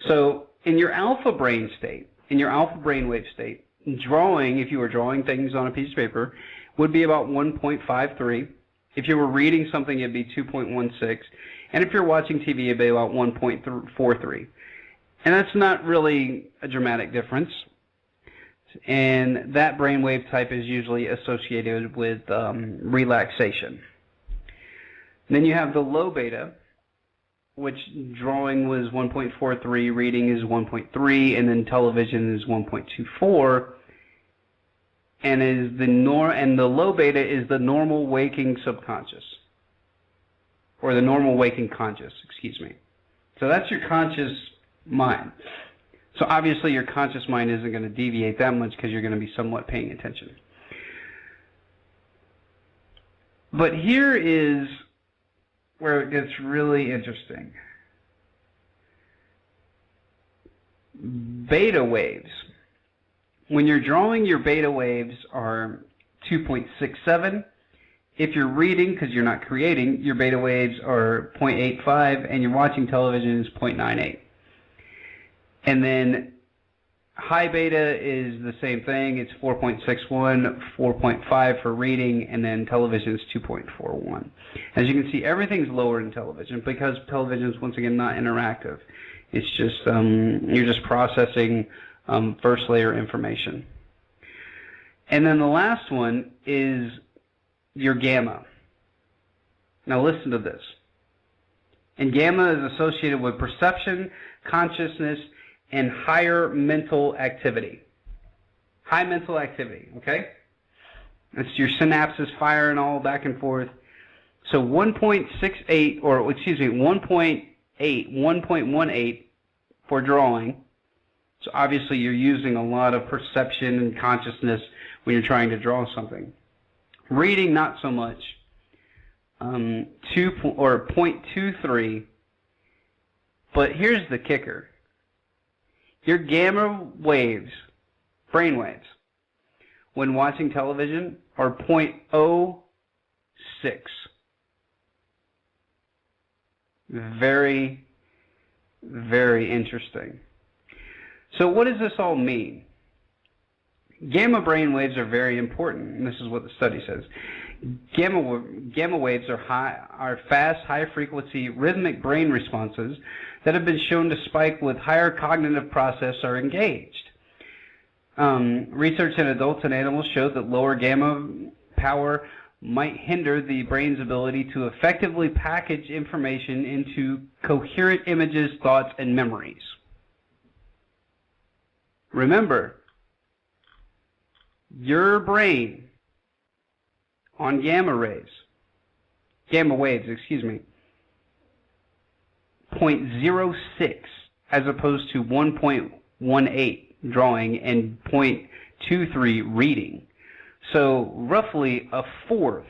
So in your alpha brain state, in your alpha brainwave state, drawing, if you were drawing things on a piece of paper, would be about 1.53. If you were reading something, it'd be 2.16. And if you're watching TV, it'd be about 1.43. And that's not really a dramatic difference. And that brainwave type is usually associated with relaxation. And then you have the low beta, which drawing was 1.43, reading is 1.3, and then television is 1.24. And the low beta is the normal waking subconscious, or the normal waking conscious, excuse me. So that's your conscious mind. So obviously your conscious mind isn't going to deviate that much because you're going to be somewhat paying attention. But here is where it gets really interesting. Beta waves. When you're drawing, your beta waves are 2.67. If you're reading, because you're not creating, your beta waves are 0.85, and you're watching television is 0.98. And then high beta is the same thing. It's 4.61, 4.5 for reading, and then television is 2.41. As you can see, everything's lower in television because television is, once again, not interactive. It's just, you're just processing first layer information. And then the last one is your gamma. Now listen to this. And gamma is associated with perception, consciousness, and higher mental activity. High mental activity, okay? It's your synapses firing all back and forth. So 1.68, or excuse me, 1.18 for drawing. So obviously you're using a lot of perception and consciousness when you're trying to draw something. Reading, not so much. 0.23. But here's the kicker. Your gamma waves, brain waves, when watching television are 0.06. Very, very interesting. So what does this all mean? Gamma brain waves are very important, and this is what the study says. Gamma waves are fast, high-frequency, rhythmic brain responses that have been shown to spike with higher cognitive process are engaged. Research in adults and animals showed that lower gamma power might hinder the brain's ability to effectively package information into coherent images, thoughts, and memories. Remember, your brain on gamma waves, 0.06 as opposed to 1.18 drawing and 0.23 reading. So roughly a fourth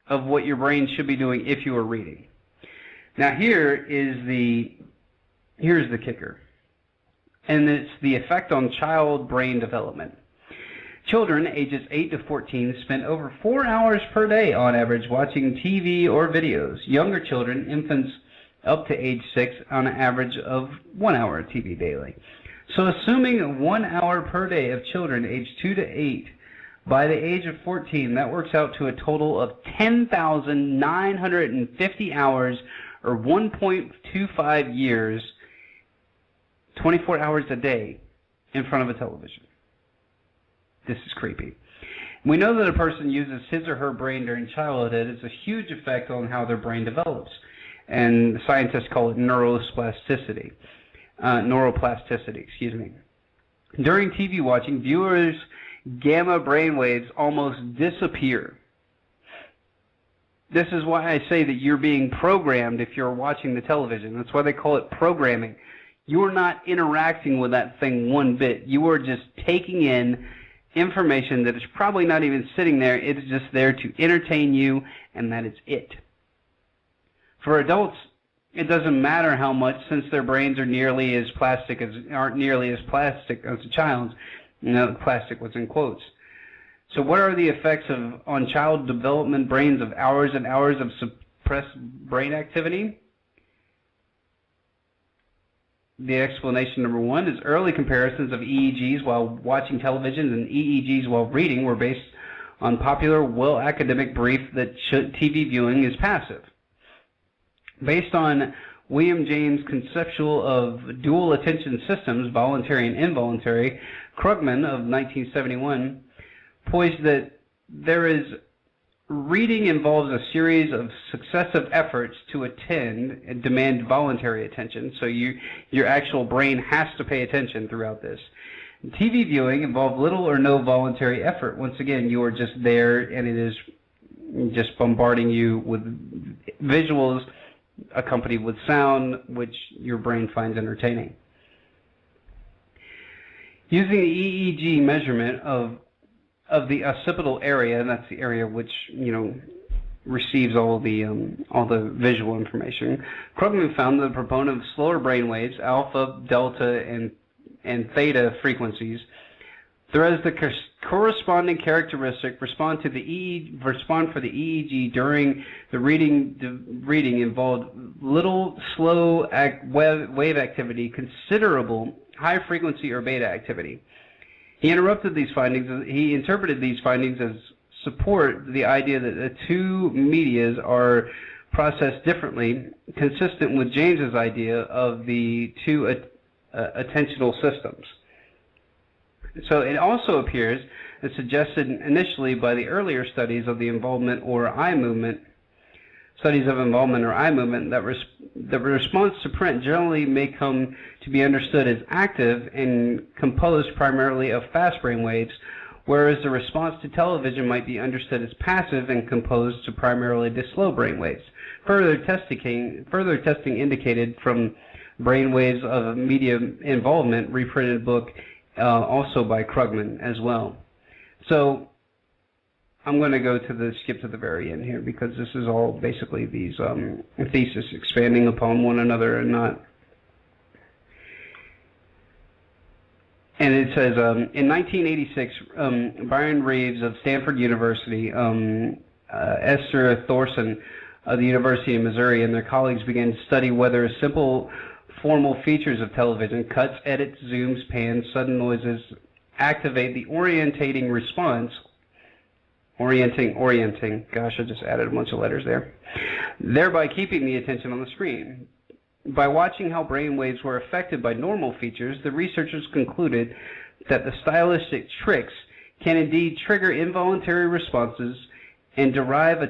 of what your brain should be doing if you are reading. Now here's the kicker. And it's the effect on child brain development. Children ages 8 to 14 spend over 4 hours per day on average watching TV or videos. Younger children, infants up to age 6, on an average of 1 hour of TV daily. So assuming 1 hour per day of children aged 2 to 8, by the age of 14, that works out to a total of 10,950 hours, or 1.25 years, 24 hours a day in front of a television. This is creepy. We know that a person uses his or her brain during childhood. It's a huge effect on how their brain develops, and scientists call it neuroplasticity. neuroplasticity, excuse me. During TV watching, viewers' gamma brainwaves almost disappear. This is why I say that you're being programmed if you're watching the television. That's why they call it programming. You're not interacting with that thing one bit. You are just taking in information that is probably not even sitting there. It is just there to entertain you, and that is it. For adults, it doesn't matter how much, since their brains are aren't nearly as plastic as a child's. You know, plastic was in quotes. So what are the effects on child development brains of hours and hours of suppressed brain activity? The explanation number one is early comparisons of EEGs while watching television and EEGs while reading were based on popular, academic belief that TV viewing is passive. Based on William James' conceptual of dual attention systems, voluntary and involuntary, Krugman of 1971 posed that reading involves a series of successive efforts to attend and demand voluntary attention, so your actual brain has to pay attention throughout this. TV viewing involves little or no voluntary effort. Once again, you are just there, and it is just bombarding you with visuals accompanied with sound, which your brain finds entertaining. Using the EEG measurement of the occipital area, and that's the area which, you know, receives all the visual information, Krugman found that the proponent of slower brain waves, alpha, delta, and theta frequencies, whereas the corresponding characteristic respond for the EEG during the reading involved little slow wave activity, considerable high frequency or beta activity. He interpreted these findings as support the idea that the two medias are processed differently, consistent with James's idea of the two attentional systems. So it also appears, as suggested initially by the earlier studies of the involvement or eye movement, that the response to print generally may come to be understood as active and composed primarily of fast brain waves, whereas the response to television might be understood as passive and composed to primarily the slow brain waves. Further testing indicated from brain waves of media involvement, reprinted book also by Krugman as well. So I'm going to skip to the very end here, because this is all basically these theses expanding upon one another and not. And it says, in 1986, Byron Reeves of Stanford University, Esther Thorson of the University of Missouri, and their colleagues began to study whether simple formal features of television, cuts, edits, zooms, pans, sudden noises, activate the orientating response. Orienting. Gosh, I just added a bunch of letters there. Thereby keeping the attention on the screen. By watching how brain waves were affected by normal features, the researchers concluded that the stylistic tricks can indeed trigger involuntary responses and derive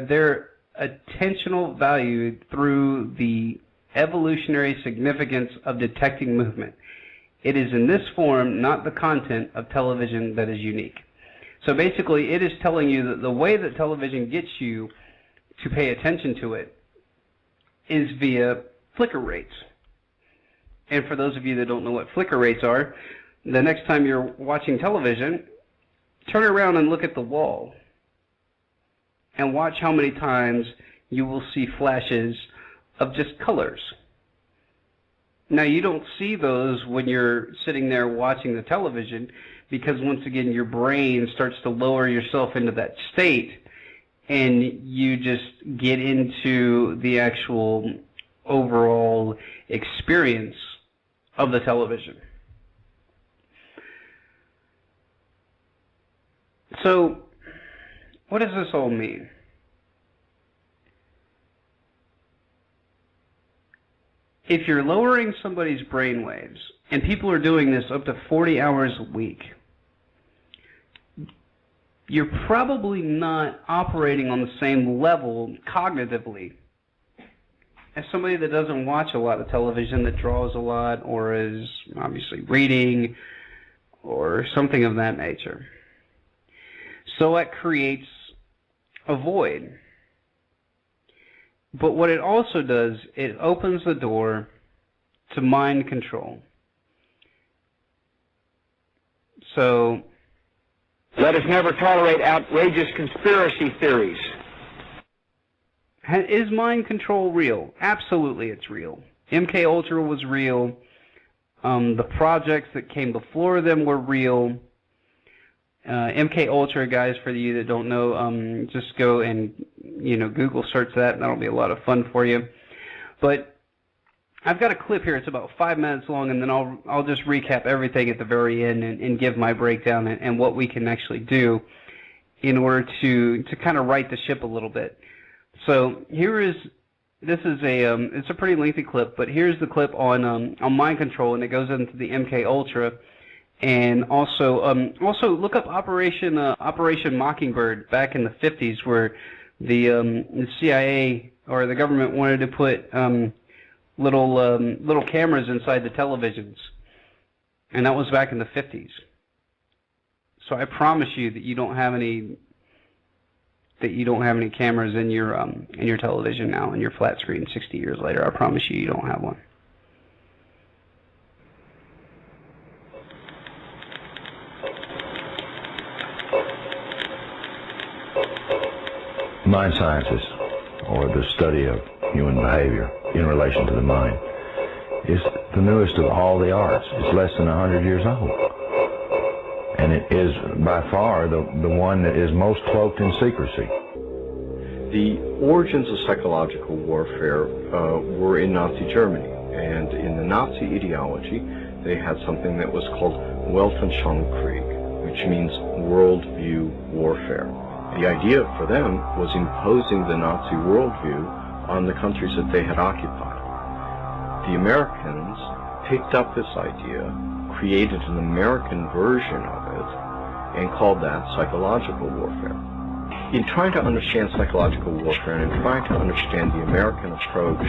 their attentional value through the evolutionary significance of detecting movement. It is in this form, not the content of television, that is unique. So basically, it is telling you that the way that television gets you to pay attention to it is via flicker rates. And for those of you that don't know what flicker rates are, the next time you're watching television, turn around and look at the wall and watch how many times you will see flashes of just colors. Now, you don't see those when you're sitting there watching the television, because once again your brain starts to lower yourself into that state, and you just get into the actual overall experience of the television. So, what does this all mean? If you're lowering somebody's brain waves, and people are doing this up to 40 hours a week, you're probably not operating on the same level cognitively as somebody that doesn't watch a lot of television, that draws a lot, or is obviously reading, or something of that nature. So that creates a void. But what it also does, it opens the door to mind control. So,
let us never tolerate outrageous conspiracy theories.
is mind control real? Absolutely, it's real. MK Ultra was real. The projects that came before them were real. MK Ultra, guys, for you that don't know, just go and Google search that, and that'll be a lot of fun for you. But I've got a clip here. It's about 5 minutes long, and then I'll just recap everything at the very end and give my breakdown and what we can actually do in order to kind of right the ship a little bit. So it's a pretty lengthy clip, but here's the clip on mind control, and it goes into the MK Ultra, and also look up Operation Mockingbird back in the 50s, where the CIA or the government wanted to put little cameras inside the televisions, and that was back in the 50s. So I promise you that you don't have any cameras in your television now, in your flat screen 60 years later. I promise you don't have one.
Mind sciences, or the study of human behavior in relation to the mind, is the newest of all the arts. It's less than 100 years old. And it is by far the one that is most cloaked in secrecy.
The origins of psychological warfare were in Nazi Germany, and in the Nazi ideology they had something that was called Weltanschauungskrieg, which means worldview warfare. The idea for them was imposing the Nazi worldview on the countries that they had occupied. The Americans picked up this idea, created an American version of it, and called that psychological warfare. In trying to understand psychological warfare and in trying to understand the American approach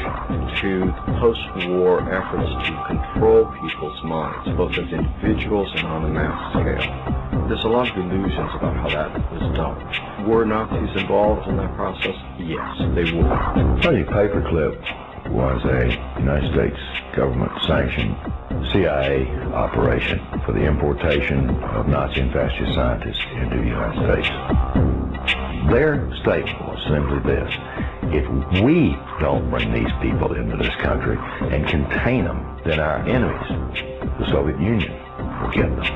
to the post-war efforts to control people's minds, both as individuals and on a mass scale, there's a lot of illusions about how that was done. Were Nazis involved in that process? Yes, they were.
Project Paperclip was a United States government-sanctioned CIA operation for the importation of Nazi and fascist scientists into the United States. Their statement was simply this: if we don't bring these people into this country and contain them, then our enemies, the Soviet Union, will get them.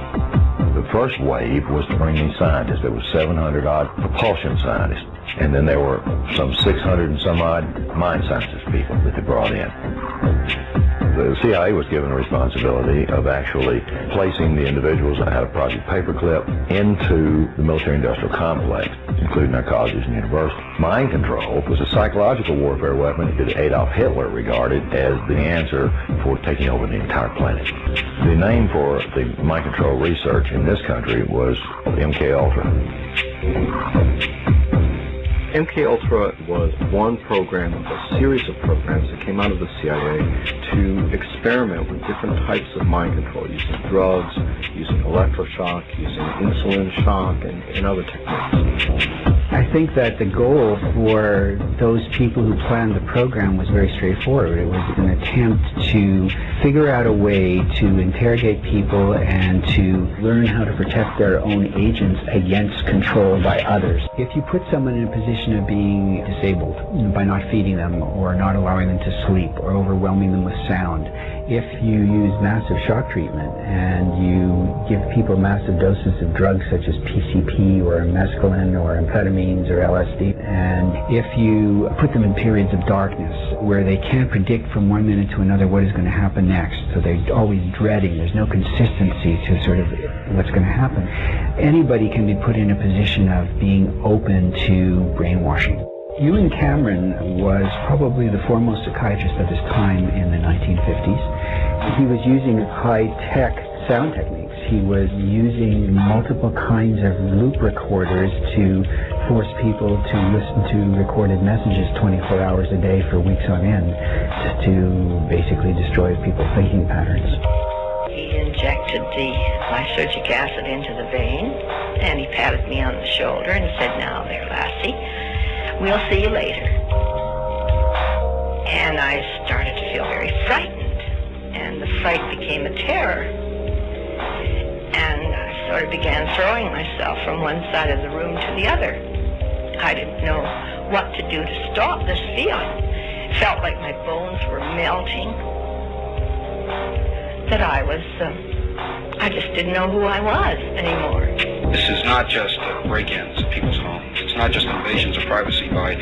The first wave was to bring these scientists. There were 700-odd propulsion scientists, and then there were some 600 and some odd mind sciences people that they brought in. The CIA was given the responsibility of actually placing the individuals that had a Project Paperclip into the military-industrial complex, including our colleges and universities. Mind control was a psychological warfare weapon that Adolf Hitler regarded as the answer for taking over the entire planet. The name for the mind control research in this country was MK Ultra.
MK Ultra was one program of a series of programs that came out of the CIA to experiment with different types of mind control, using drugs, using electroshock, using insulin shock, and other techniques.
I think that the goal for those people who planned the program was very straightforward. It was an attempt to figure out a way to interrogate people and to learn how to protect their own agents against control by others. If you put someone in a position of being disabled by not feeding them or not allowing them to sleep or overwhelming them with sound, if you use massive shock treatment and you give people massive doses of drugs such as PCP or mescaline or amphetamines or LSD, and if you put them in periods of darkness where they can't predict from one minute to another what is going to happen next, so they're always dreading, there's no consistency to sort of what's going to happen, anybody can be put in a position of being open to brainwashing. Ewan Cameron was probably the foremost psychiatrist of his time in the 1950s. He was using high-tech sound techniques. He was using multiple kinds of loop recorders to force people to listen to recorded messages 24 hours a day for weeks on end, just to basically destroy people's thinking patterns.
He injected the lysergic acid into the vein, and he patted me on the shoulder and said, "Now there, lassie, we'll see you later." And I started to feel very frightened, and the fright became a terror. And I sort of began throwing myself from one side of the room to the other. I didn't know what to do to stop this feeling. It felt like my bones were melting, that I just didn't know who I was anymore.
This is not just break-ins of people's homes. It's not just invasions of privacy by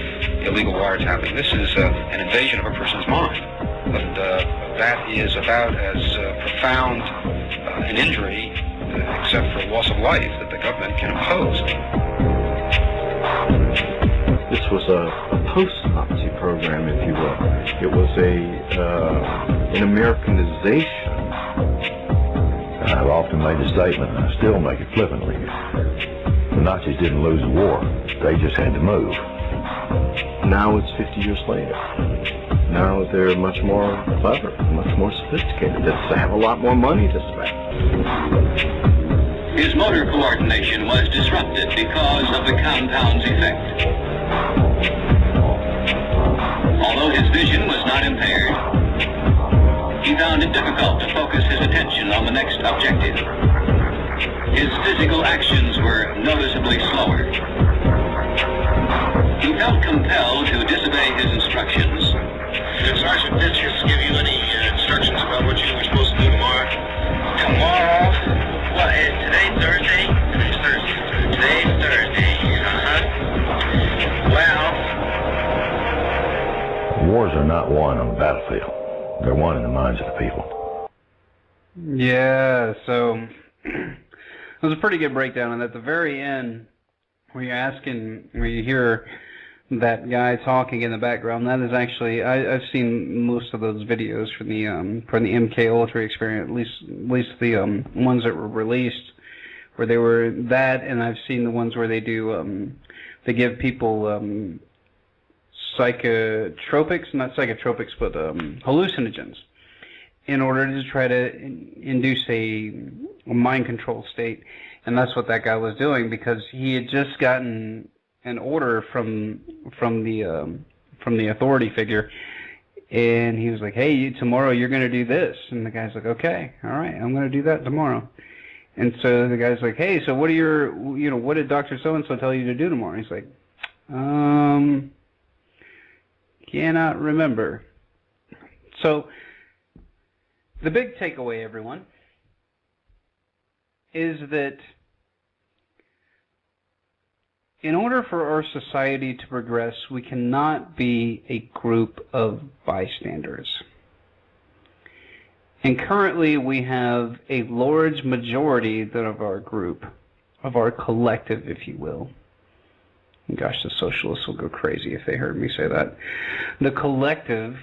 illegal wiretapping. This is an invasion of a person's mind. And that is about as profound an injury, except for loss of life, that the government can impose.
This was a post-Nazi program, if you will. It was an Americanization.
I've often made the statement, and I still make it flippantly. The Nazis didn't lose the war. They just had to move.
Now it's 50 years later. Now they're much more clever, much more sophisticated. They have a lot more money to spend.
His motor coordination was disrupted because of the compound's effect. Although his vision was not impaired, he found it difficult to focus his attention on the next objective. His physical actions were noticeably slower. He felt compelled to disobey his instructions.
Did Sergeant Pitchers give you any instructions about what you were supposed to do tomorrow? Tomorrow? What is today, Thursday? Today's Thursday. Today's Thursday. Well...
Wars are not won on the battlefield. They're won in the minds of the people.
Yeah, so it was a pretty good breakdown. And at the very end, where you hear that guy talking in the background, that is actually, I've seen most of those videos from the MK Ultra experience, at least the ones that were released, where they were that, and I've seen the ones where they do, they give people psychotropics, not psychotropics, but hallucinogens, in order to try to induce a mind control state. And that's what that guy was doing, because he had just gotten an order from the authority figure, and he was like, "Hey, tomorrow you're going to do this." And the guy's like, "Okay, all right, I'm going to do that tomorrow." And so the guy's like, "Hey, so what did Dr. So-and-so tell you to do tomorrow?" And he's like, cannot remember. So the big takeaway, everyone, is that in order for our society to progress, we cannot be a group of bystanders. And currently we have a large majority of our group, of our collective, if you will. Gosh, the socialists will go crazy if they heard me say that. The collective,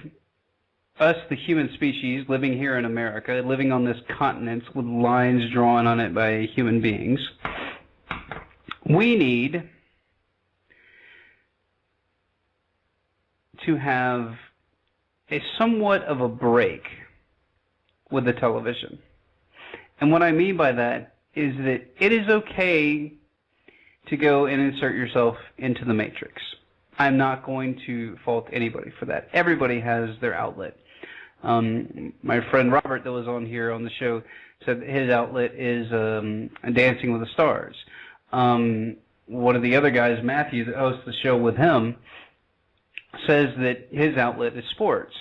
us, the human species, living here in America, living on this continent with lines drawn on it by human beings, we need to have a somewhat of a break with the television. And what I mean by that is that it is okay to go and insert yourself into the matrix. I'm not going to fault anybody for that. Everybody has their outlet. My friend Robert that was on here on the show said his outlet is Dancing with the Stars. One of the other guys, Matthew, that hosts the show with him, says that his outlet is sports.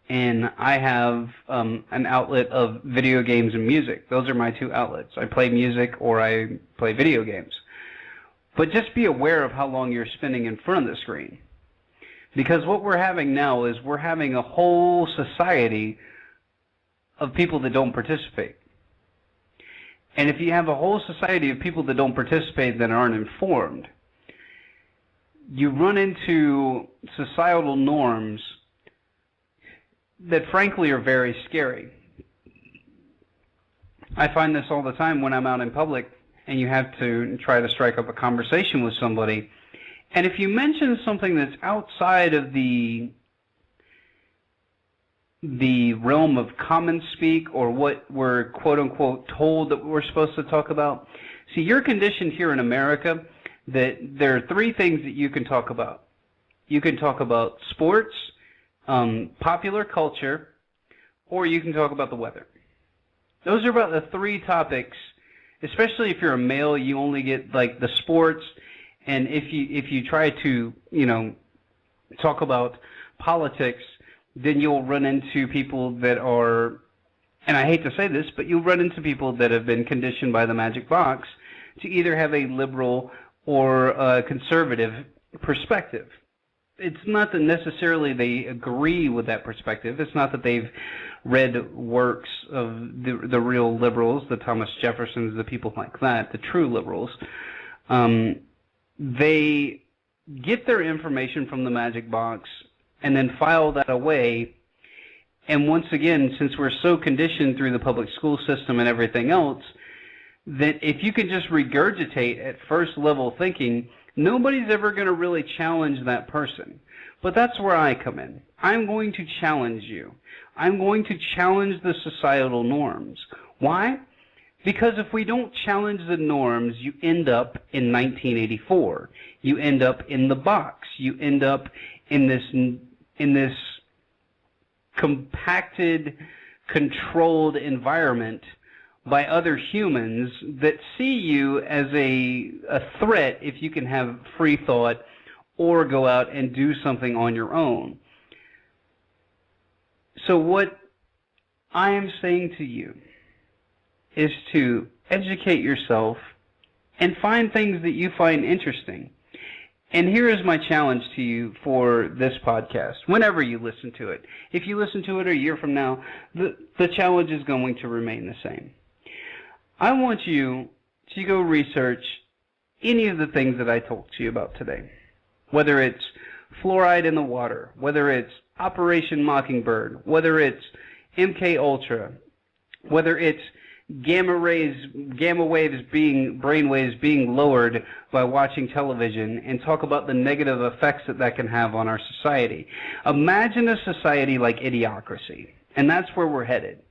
And I have an outlet of video games and music. Those are my two outlets. I play music or I play video games. But just be aware of how long you're spending in front of the screen. Because what we're having now is we're having a whole society of people that don't participate. And if you have a whole society of people that don't participate that aren't informed, you run into societal norms that frankly are very scary. I find this all the time when I'm out in public and you have to try to strike up a conversation with somebody. And if you mention something that's outside of the realm of common speak, or what we're quote-unquote told that we're supposed to talk about, see, you're conditioned here in America that there are three things that you can talk about. You can talk about sports, popular culture, or you can talk about the weather. Those are about the three topics. Especially if you're a male, you only get like the sports, and if you try to, you know, talk about politics, then you'll run into people that are, and I hate to say this, but you'll run into people that have been conditioned by the magic box to either have a liberal or a conservative perspective. It's not that necessarily they agree with that perspective. It's not that they've read works of the real liberals, the Thomas Jeffersons, the people like that, the true liberals. They get their information from the magic box and then file that away. And once again, since we're so conditioned through the public school system and everything else, that if you can just regurgitate at first level thinking, nobody's ever going to really challenge that person. But that's where I come in. I'm going to challenge you. I'm going to challenge the societal norms. Why? Because if we don't challenge the norms, you end up in 1984. You end up in the box. You end up in this compacted, controlled environment by other humans that see you as a threat if you can have free thought or go out and do something on your own. So what I am saying to you is to educate yourself and find things that you find interesting. And here is my challenge to you for this podcast, whenever you listen to it. If you listen to it a year from now, the challenge is going to remain the same. I want you to go research any of the things that I talked to you about today, whether it's fluoride in the water, whether it's Operation Mockingbird, whether it's MK Ultra, whether it's brainwaves being lowered by watching television, and talk about the negative effects that can have on our society. Imagine a society like Idiocracy, and that's where we're headed,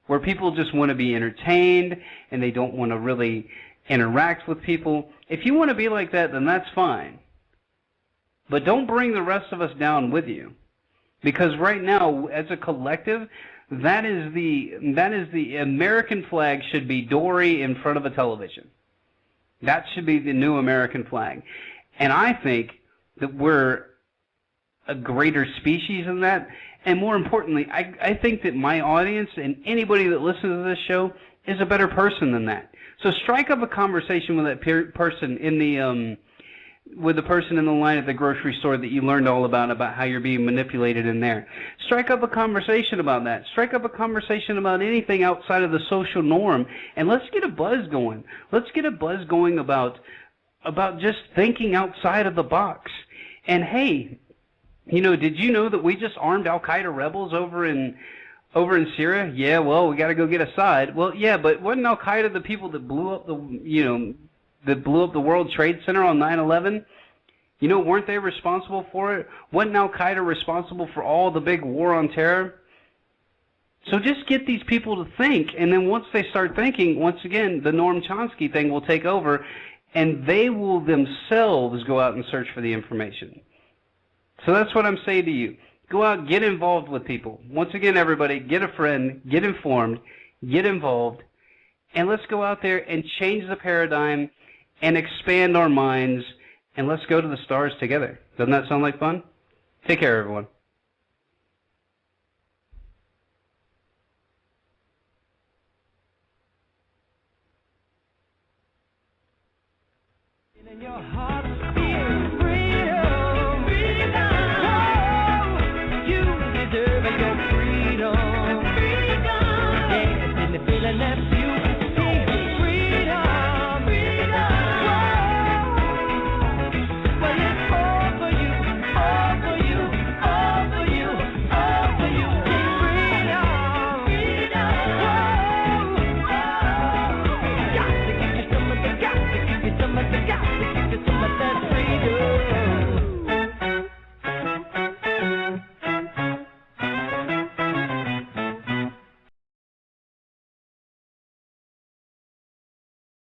where people just want to be entertained and they don't want to really interact with people. If you want to be like that, then that's fine. But don't bring the rest of us down with you. Because right now, as a collective, that is the American flag should be Dory in front of a television. That should be the new American flag. And I think that we're a greater species than that. And more importantly, I think that my audience and anybody that listens to this show is a better person than that. So strike up a conversation with that person in the with the person in the line at the grocery store that you learned all about how you're being manipulated in there. Strike up a conversation about that. Strike up a conversation about anything outside of the social norm, and let's get a buzz going. Let's get a buzz going about just thinking outside of the box. And hey, you know, did you know that we just armed Al-Qaeda rebels over in Syria? Yeah, well, we got to go get Assad. Well, yeah, but wasn't Al-Qaeda the people that blew up the World Trade Center on 9/11? You know, weren't they responsible for it? Wasn't Al-Qaeda responsible for all the big war on terror? So just get these people to think, and then once they start thinking, once again, the Noam Chomsky thing will take over, and they will themselves go out and search for the information. So that's what I'm saying to you. Go out, get involved with people. Once again, everybody, get a friend, get informed, get involved, and let's go out there and change the paradigm and expand our minds, and let's go to the stars together. Doesn't that sound like fun? Take care, everyone.
In your heart.